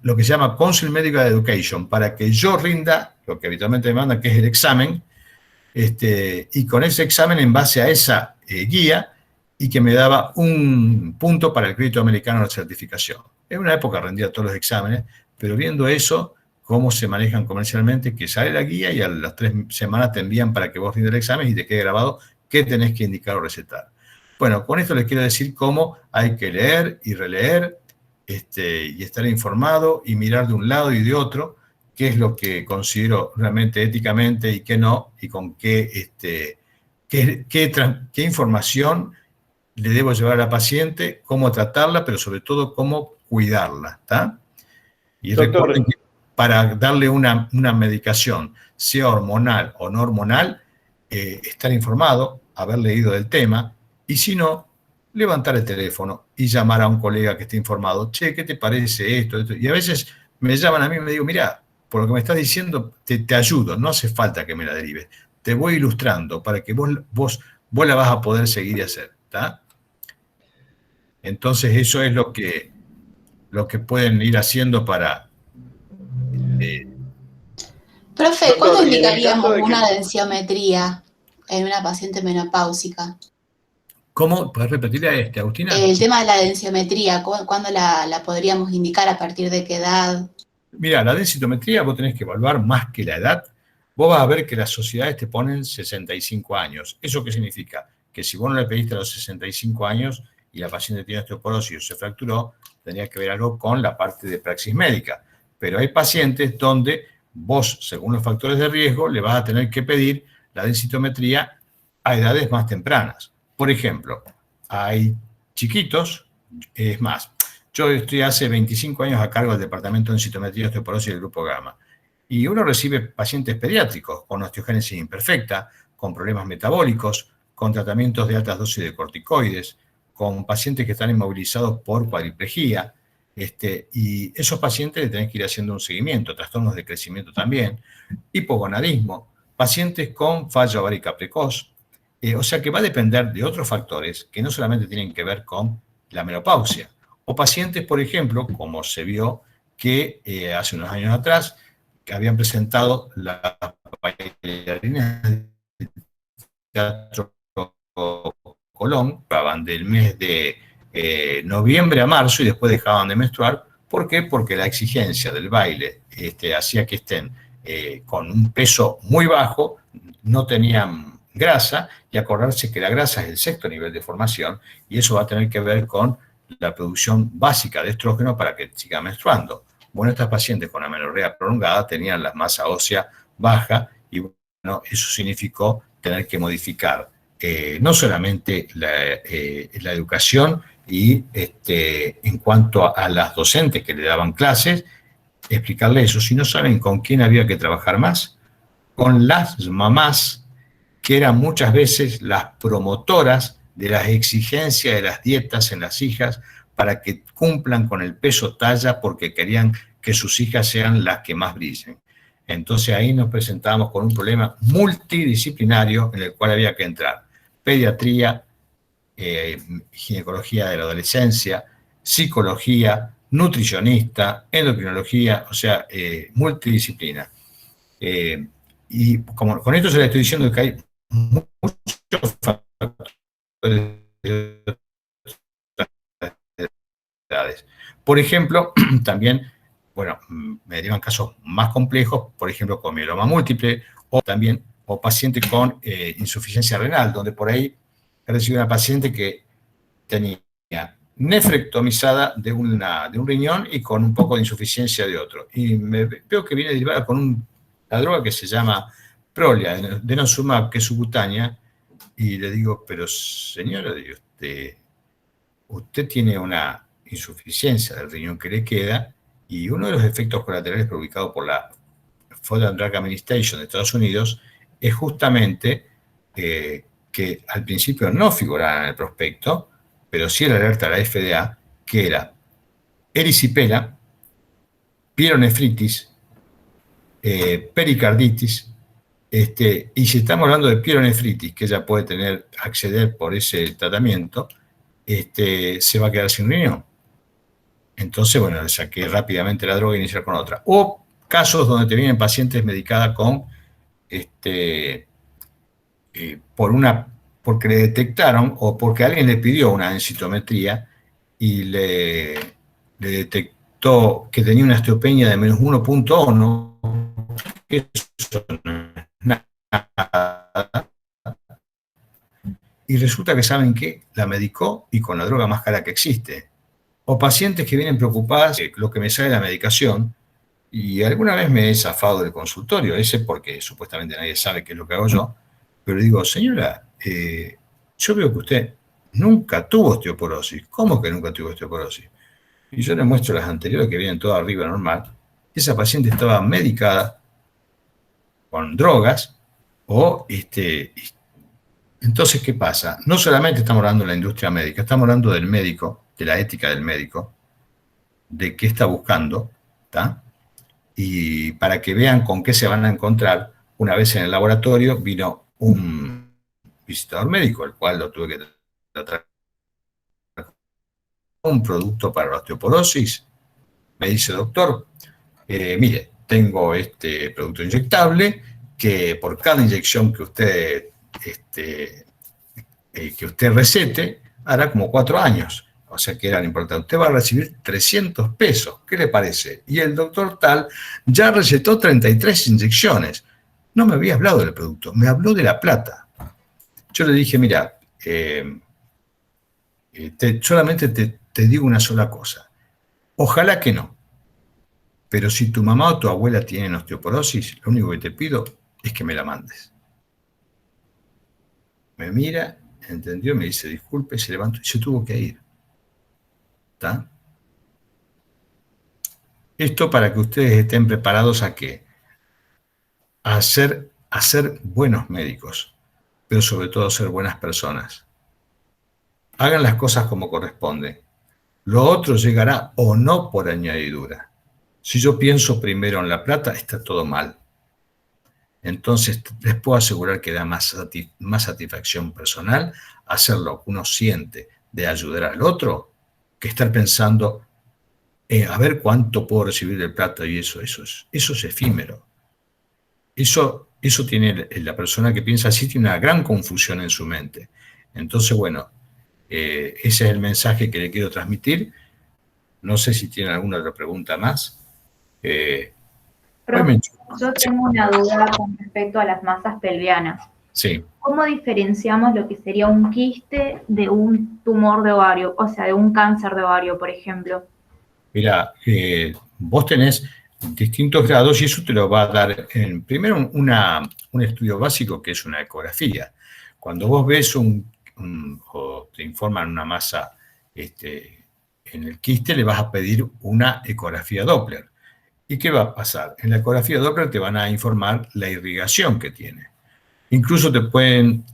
lo que se llama Council Medical Education, para que yo rinda lo que habitualmente me mandan, que es el examen, y con ese examen en base a esa guía, y que me daba un punto para el crédito americano de la certificación. En una época rendía todos los exámenes, pero viendo eso, cómo se manejan comercialmente, que sale la guía y a las 3 semanas te envían para que vos rindas el examen y te quede grabado qué tenés que indicar o recetar. Bueno, con esto les quiero decir cómo hay que leer y releer, y estar informado y mirar de un lado y de otro, qué es lo que considero realmente éticamente y qué no, y con qué información le debo llevar a la paciente, cómo tratarla, pero sobre todo cómo cuidarla, ¿está? Y recuerden que para darle una medicación, sea hormonal o no hormonal, estar informado, haber leído del tema, y si no, levantar el teléfono y llamar a un colega que esté informado. Che, ¿qué te parece esto? Y a veces me llaman a mí y me digo, mira, por lo que me estás diciendo, te ayudo, no hace falta que me la derives. Te voy ilustrando para que vos la vas a poder seguir y hacer, ¿está? Entonces eso es lo que pueden ir haciendo para... Profe, ¿cuándo indicaríamos una densitometría en una paciente menopáusica? ¿Cómo? ¿Puedes repetirle a Agustina? El tema de la densitometría, ¿cuándo la podríamos indicar? ¿A partir de qué edad? Mira, la densitometría vos tenés que evaluar más que la edad. Vos vas a ver que las sociedades te ponen 65 años. ¿Eso qué significa? Que si vos no le pediste a los 65 años y la paciente tiene osteoporosis o se fracturó, tendría que ver algo con la parte de praxis médica. Pero hay pacientes donde vos, según los factores de riesgo, le vas a tener que pedir la densitometría a edades más tempranas. Por ejemplo, hay chiquitos, es más, yo estoy hace 25 años a cargo del Departamento de Densitometría y Osteoporosis del Grupo Gamma, y uno recibe pacientes pediátricos con osteogénesis imperfecta, con problemas metabólicos, con tratamientos de altas dosis de corticoides, con pacientes que están inmovilizados por cuadriplejía, y esos pacientes le tienen que ir haciendo un seguimiento, trastornos de crecimiento también, hipogonadismo, pacientes con falla ovárica precoz. O sea que va a depender de otros factores que no solamente tienen que ver con la menopausia. O pacientes, por ejemplo, como se vio que hace unos años atrás, que habían presentado la bailarina de Teatro Colón, van del mes de noviembre a marzo y después dejaban de menstruar. ¿Por qué? Porque la exigencia del baile hacía que estén con un peso muy bajo, no tenían grasa, y acordarse que la grasa es el sexto nivel de formación, y eso va a tener que ver con la producción básica de estrógeno para que siga menstruando. Bueno, estas pacientes con amenorrea prolongada tenían la masa ósea baja, y bueno, eso significó tener que modificar no solamente la educación y en cuanto a las docentes que le daban clases, explicarle eso. Si no saben con quién había que trabajar más, con las mamás, que eran muchas veces las promotoras de las exigencias de las dietas en las hijas para que cumplan con el peso talla porque querían que sus hijas sean las que más brillen. Entonces ahí nos presentábamos con un problema multidisciplinario en el cual había que entrar pediatría, ginecología de la adolescencia, psicología, nutricionista, endocrinología, o sea, multidisciplina. Y como con esto se le estoy diciendo que hay muchos factores de edades. Por ejemplo, también, bueno, me derivan casos más complejos, por ejemplo, con mieloma múltiple, o también o pacientes con insuficiencia renal, donde por ahí he recibido una paciente que tenía nefrectomizada de un riñón y con un poco de insuficiencia de otro. Y veo que viene derivada con la droga que se llama Prolia, denosumab, que es subcutánea, y le digo, pero señora, usted tiene una insuficiencia del riñón que le queda, y uno de los efectos colaterales provocados por la Food and Drug Administration de Estados Unidos es justamente que al principio no figuraba en el prospecto, pero sí la alerta de la FDA, que era erisipela, pielonefritis, pericarditis, y si estamos hablando de pielonefritis, que ella puede acceder por ese tratamiento, se va a quedar sin riñón. Entonces, bueno, le saqué rápidamente la droga y iniciar con otra. O casos donde te vienen pacientes medicadas con, porque le detectaron o porque alguien le pidió una densitometría y le detectó que tenía una osteopenia de menos 1.1, que eso no es nada. Y resulta que, ¿saben qué? La medicó y con la droga más cara que existe. O pacientes que vienen preocupadas de lo que me sale la medicación Y alguna vez me he zafado del consultorio, ese porque supuestamente nadie sabe qué es lo que hago yo, pero digo, señora, yo veo que usted nunca tuvo osteoporosis. ¿Cómo que nunca tuvo osteoporosis? Y yo le muestro las anteriores que vienen todas arriba normal. Esa paciente estaba medicada con drogas o entonces, ¿qué pasa? No solamente estamos hablando de la industria médica, estamos hablando del médico, de la ética del médico, de qué está buscando, ¿está? Y para que vean con qué se van a encontrar, una vez en el laboratorio vino un visitador médico, el cual lo tuve que tratar un producto para la osteoporosis. Me dice, doctor, mire, tengo este producto inyectable que por cada inyección que usted recete, hará como 4 años. O sea que eran importantes. Usted va a recibir 300 pesos. ¿Qué le parece? Y el doctor tal ya recetó 33 inyecciones. No me había hablado del producto, me habló de la plata. Yo le dije, mira, solamente te digo una sola cosa. Ojalá que no. Pero si tu mamá o tu abuela tienen osteoporosis, lo único que te pido es que me la mandes. Me mira, entendió, me dice disculpe, se levantó y se tuvo que ir. ¿Está? Esto para que ustedes estén preparados a qué? A ser buenos médicos, pero sobre todo ser buenas personas. Hagan las cosas como corresponde. Lo otro llegará o no por añadidura. Si yo pienso primero en la plata, está todo mal. Entonces, les puedo asegurar que da más satisfacción personal hacer lo que uno siente de ayudar al otro que estar pensando, a ver cuánto puedo recibir de plata y eso es efímero. Eso tiene la persona que piensa así, tiene una gran confusión en su mente. Entonces, bueno, ese es el mensaje que le quiero transmitir. No sé si tienen alguna otra pregunta más. Yo tengo una duda con respecto a las masas pelvianas. Sí. ¿Cómo diferenciamos lo que sería un quiste de un tumor de ovario? O sea, de un cáncer de ovario, por ejemplo. Mira, vos tenés distintos grados y eso te lo va a dar primero un estudio básico que es una ecografía. Cuando vos ves o te informan una masa en el quiste, le vas a pedir una ecografía Doppler. ¿Y qué va a pasar? En la ecografía Doppler te van a informar la irrigación que tiene. Incluso te pueden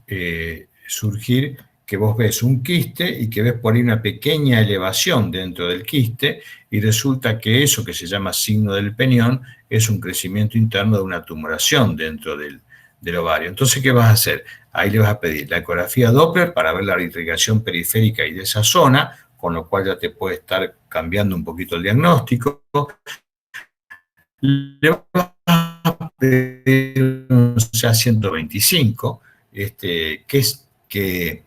surgir que vos ves un quiste y que ves por ahí una pequeña elevación dentro del quiste y resulta que eso que se llama signo del penión es un crecimiento interno de una tumoración dentro del ovario. Entonces, ¿qué vas a hacer? Ahí le vas a pedir la ecografía Doppler para ver la irrigación periférica y de esa zona, con lo cual ya te puede estar cambiando un poquito el diagnóstico. Le vas a pedir un CA 125, que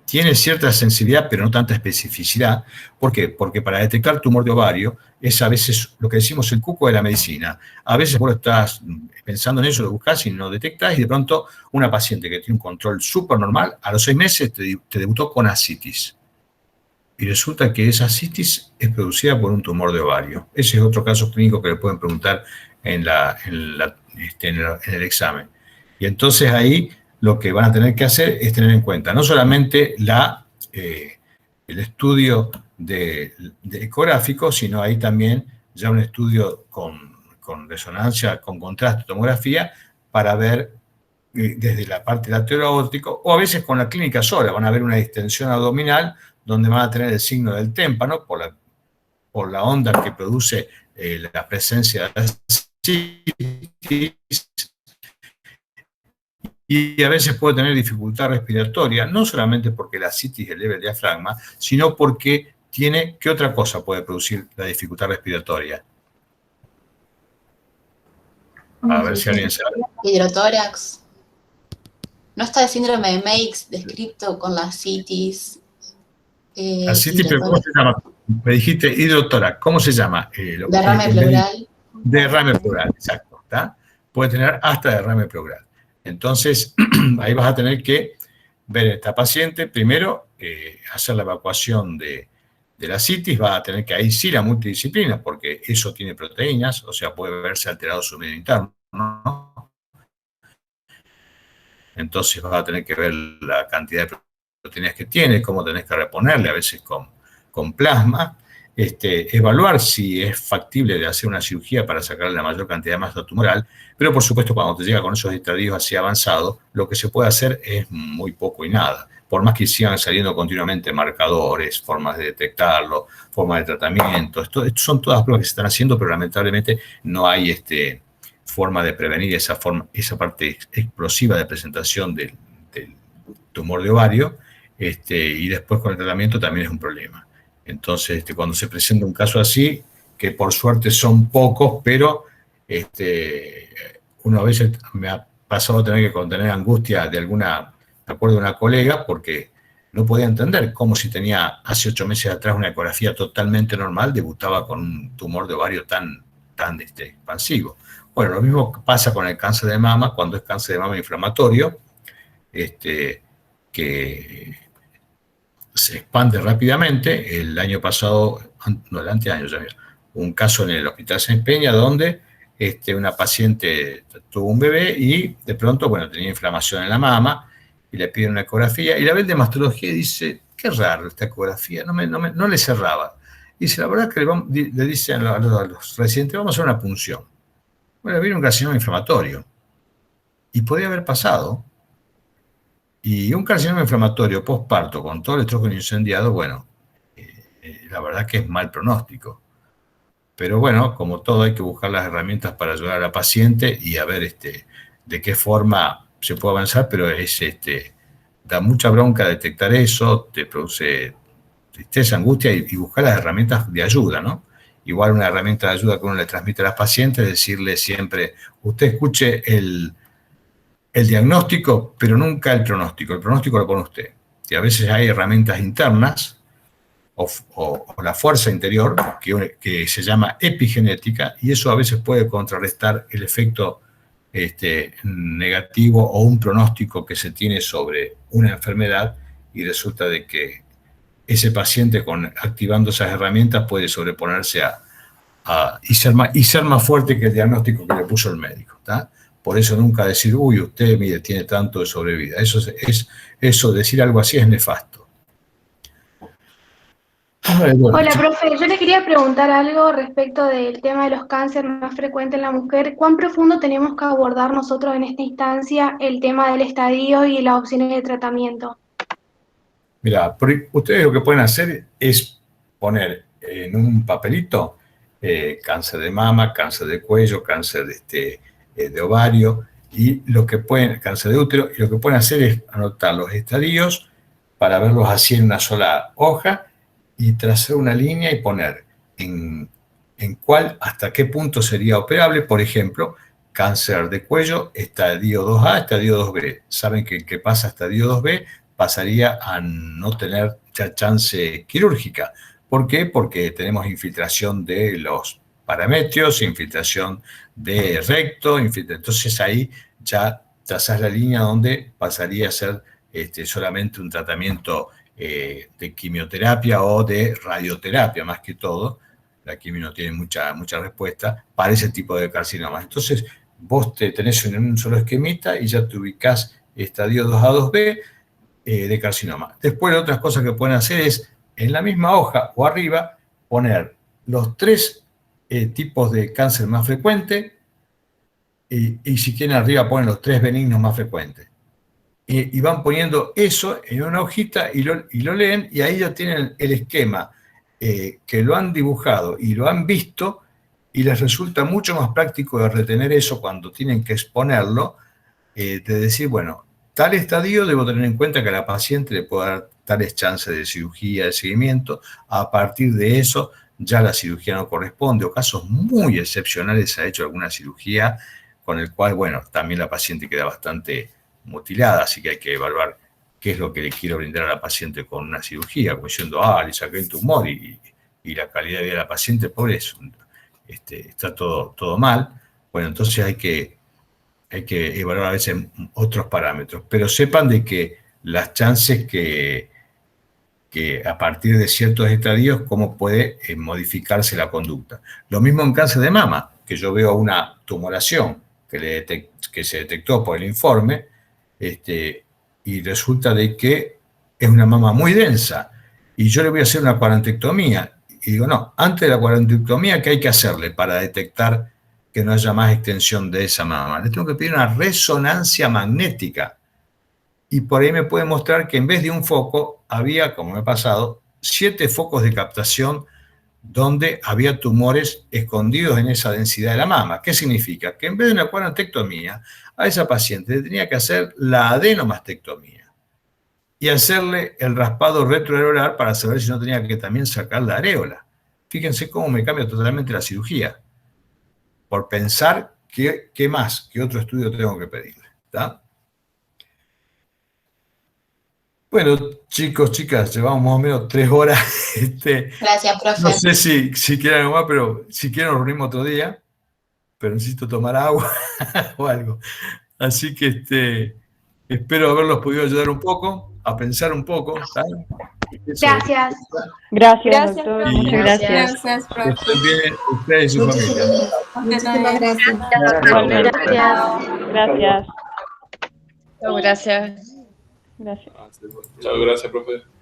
tiene cierta sensibilidad, pero no tanta especificidad. ¿Por qué? Porque para detectar tumor de ovario es a veces lo que decimos el cuco de la medicina. A veces vos estás pensando en eso, lo buscás y no detectás, y de pronto una paciente que tiene un control súper normal, a los 6 meses te debutó con ascitis. Y resulta que esa ascitis es producida por un tumor de ovario. Ese es otro caso clínico que le pueden preguntar en el examen. Y entonces ahí lo que van a tener que hacer es tener en cuenta no solamente el estudio ecográfico, sino ahí también ya un estudio con resonancia, con contraste, tomografía, para ver desde la parte lateral aórtico, o a veces con la clínica sola, van a ver una distensión abdominal donde van a tener el signo del témpano por la onda que produce la presencia de la citis, y a veces puede tener dificultad respiratoria, no solamente porque la citis eleva el diafragma, sino porque tiene, ¿qué otra cosa puede producir la dificultad respiratoria? A ver si alguien sabe. Hidrotórax. ¿No está el síndrome de Meigs descrito con la citis? La citis, pero ¿cómo se llama? Me dijiste hidrotórax. ¿Cómo se llama? Derrame pleural. Derrame pleural, exacto. ¿Está? Puede tener hasta derrame pleural. Entonces, ahí vas a tener que ver a esta paciente, primero hacer la evacuación de de la citis, va a tener que ahí sí la multidisciplina, porque eso tiene proteínas, o sea, puede verse alterado su medio interno, ¿no? Entonces va a tener que ver la cantidad de proteínas que tiene, cómo tenés que reponerle, a veces con plasma, evaluar si es factible de hacer una cirugía para sacarle la mayor cantidad de masa tumoral, pero por supuesto cuando te llega con esos estadios así avanzados, lo que se puede hacer es muy poco y nada. Por más que sigan saliendo continuamente marcadores, formas de detectarlo, formas de tratamiento, esto son todas pruebas que se están haciendo, pero lamentablemente no hay forma de prevenir esa parte explosiva de presentación del tumor de ovario, y después con el tratamiento también es un problema. Entonces, cuando se presenta un caso así, que por suerte son pocos, pero uno a veces me ha pasado a tener que contener angustia de me acuerdo de una colega, porque no podía entender cómo si tenía hace 8 meses atrás una ecografía totalmente normal, debutaba con un tumor de ovario tan expansivo. Bueno, lo mismo pasa con el cáncer de mama, cuando es cáncer de mama inflamatorio, que se expande rápidamente. El año pasado, no, el anteaño ya había un caso en el Hospital Sáenz Peña donde una paciente tuvo un bebé y de pronto, bueno, tenía inflamación en la mama y le piden una ecografía y la ven de mastología y dice, qué raro esta ecografía, no le cerraba. Y dice, la verdad que le dicen a los residentes, vamos a hacer una punción. Bueno, viene un carcinoma inflamatorio y podía haber pasado. Y un carcinoma inflamatorio postparto con todo el estrógeno incendiado, bueno, la verdad que es mal pronóstico. Pero bueno, como todo, hay que buscar las herramientas para ayudar a la paciente y a ver de qué forma se puede avanzar, pero da mucha bronca detectar eso, te produce tristeza, angustia y buscar las herramientas de ayuda, ¿no? Igual una herramienta de ayuda que uno le transmite a las pacientes es decirle siempre, usted escuche el diagnóstico, pero nunca el pronóstico. El pronóstico lo pone usted. Y a veces hay herramientas internas o la fuerza interior que se llama epigenética y eso a veces puede contrarrestar el efecto negativo o un pronóstico que se tiene sobre una enfermedad y resulta de que ese paciente activando esas herramientas puede sobreponerse y ser más fuerte que el diagnóstico que le puso el médico, ¿tá? Por eso nunca decir, uy, usted, mire, tiene tanto de sobrevida. Eso, decir algo así es nefasto. Bueno, hola, profe. Yo le quería preguntar algo respecto del tema de los cánceres más frecuentes en la mujer. ¿Cuán profundo tenemos que abordar nosotros en esta instancia el tema del estadio y las opciones de tratamiento? Mira, ustedes lo que pueden hacer es poner en un papelito cáncer de mama, cáncer de cuello, cáncer de ovario, y cáncer de útero, y lo que pueden hacer es anotar los estadios para verlos así en una sola hoja y trazar una línea y poner en hasta qué punto sería operable. Por ejemplo, cáncer de cuello, estadio 2A, estadio 2B. Saben que el que pasa a estadio 2B pasaría a no tener ya chance quirúrgica. ¿Por qué? Porque tenemos infiltración de los parametrios, infiltración de recto, entonces ahí ya trazás la línea donde pasaría a ser solamente un tratamiento de quimioterapia o de radioterapia, más que todo. La quimio no tiene mucha respuesta para ese tipo de carcinomas. Entonces vos te tenés en un solo esquemita y ya te ubicás estadio 2A, 2B de carcinoma. Después, otras cosas que pueden hacer es en la misma hoja o arriba poner los 3 tipos de cáncer más frecuentes y si quieren arriba ponen los 3 benignos más frecuentes. Y van poniendo eso en una hojita y lo leen y ahí ya tienen el esquema que lo han dibujado y lo han visto y les resulta mucho más práctico de retener eso cuando tienen que exponerlo, de decir, bueno, tal estadio debo tener en cuenta que a la paciente le puedo dar tales chances de cirugía, de seguimiento, a partir de eso ya la cirugía no corresponde, o casos muy excepcionales se ha hecho alguna cirugía con el cual, bueno, también la paciente queda bastante mutilada, así que hay que evaluar qué es lo que le quiero brindar a la paciente con una cirugía, como diciendo, le saqué el tumor y la calidad de vida de la paciente, por eso, está todo mal. Bueno, entonces hay que evaluar a veces otros parámetros, pero sepan de que las chances que que a partir de ciertos estadios cómo puede modificarse la conducta. Lo mismo en cáncer de mama, que yo veo una tumoración que se detectó por el informe, y resulta de que es una mama muy densa, y yo le voy a hacer una cuadrantectomía, y digo, no, antes de la cuadrantectomía, ¿qué hay que hacerle para detectar que no haya más extensión de esa mama? Le tengo que pedir una resonancia magnética, y por ahí me puede mostrar que en vez de un foco, había, como me ha pasado, 7 focos de captación donde había tumores escondidos en esa densidad de la mama. ¿Qué significa? Que en vez de una cuadrantectomía, a esa paciente le tenía que hacer la adenomastectomía y hacerle el raspado retroareolar para saber si no tenía que también sacar la areola. Fíjense cómo me cambia totalmente la cirugía, por pensar qué más, qué otro estudio tengo que pedirle. ¿Está? Bueno, chicos, chicas, llevamos más o menos 3 horas. Gracias, profe. No sé si quieren algo más, pero si quieren nos reunimos otro día, pero necesito tomar agua o algo. Así que espero haberlos podido ayudar un poco, a pensar un poco. ¿Saben? Gracias. Gracias, doctor. Muchas gracias. Gracias, Que profe. estén bien ustedes y su familia. Muchísimas gracias. Gracias. Gracias. Gracias. Chao, gracias, profe.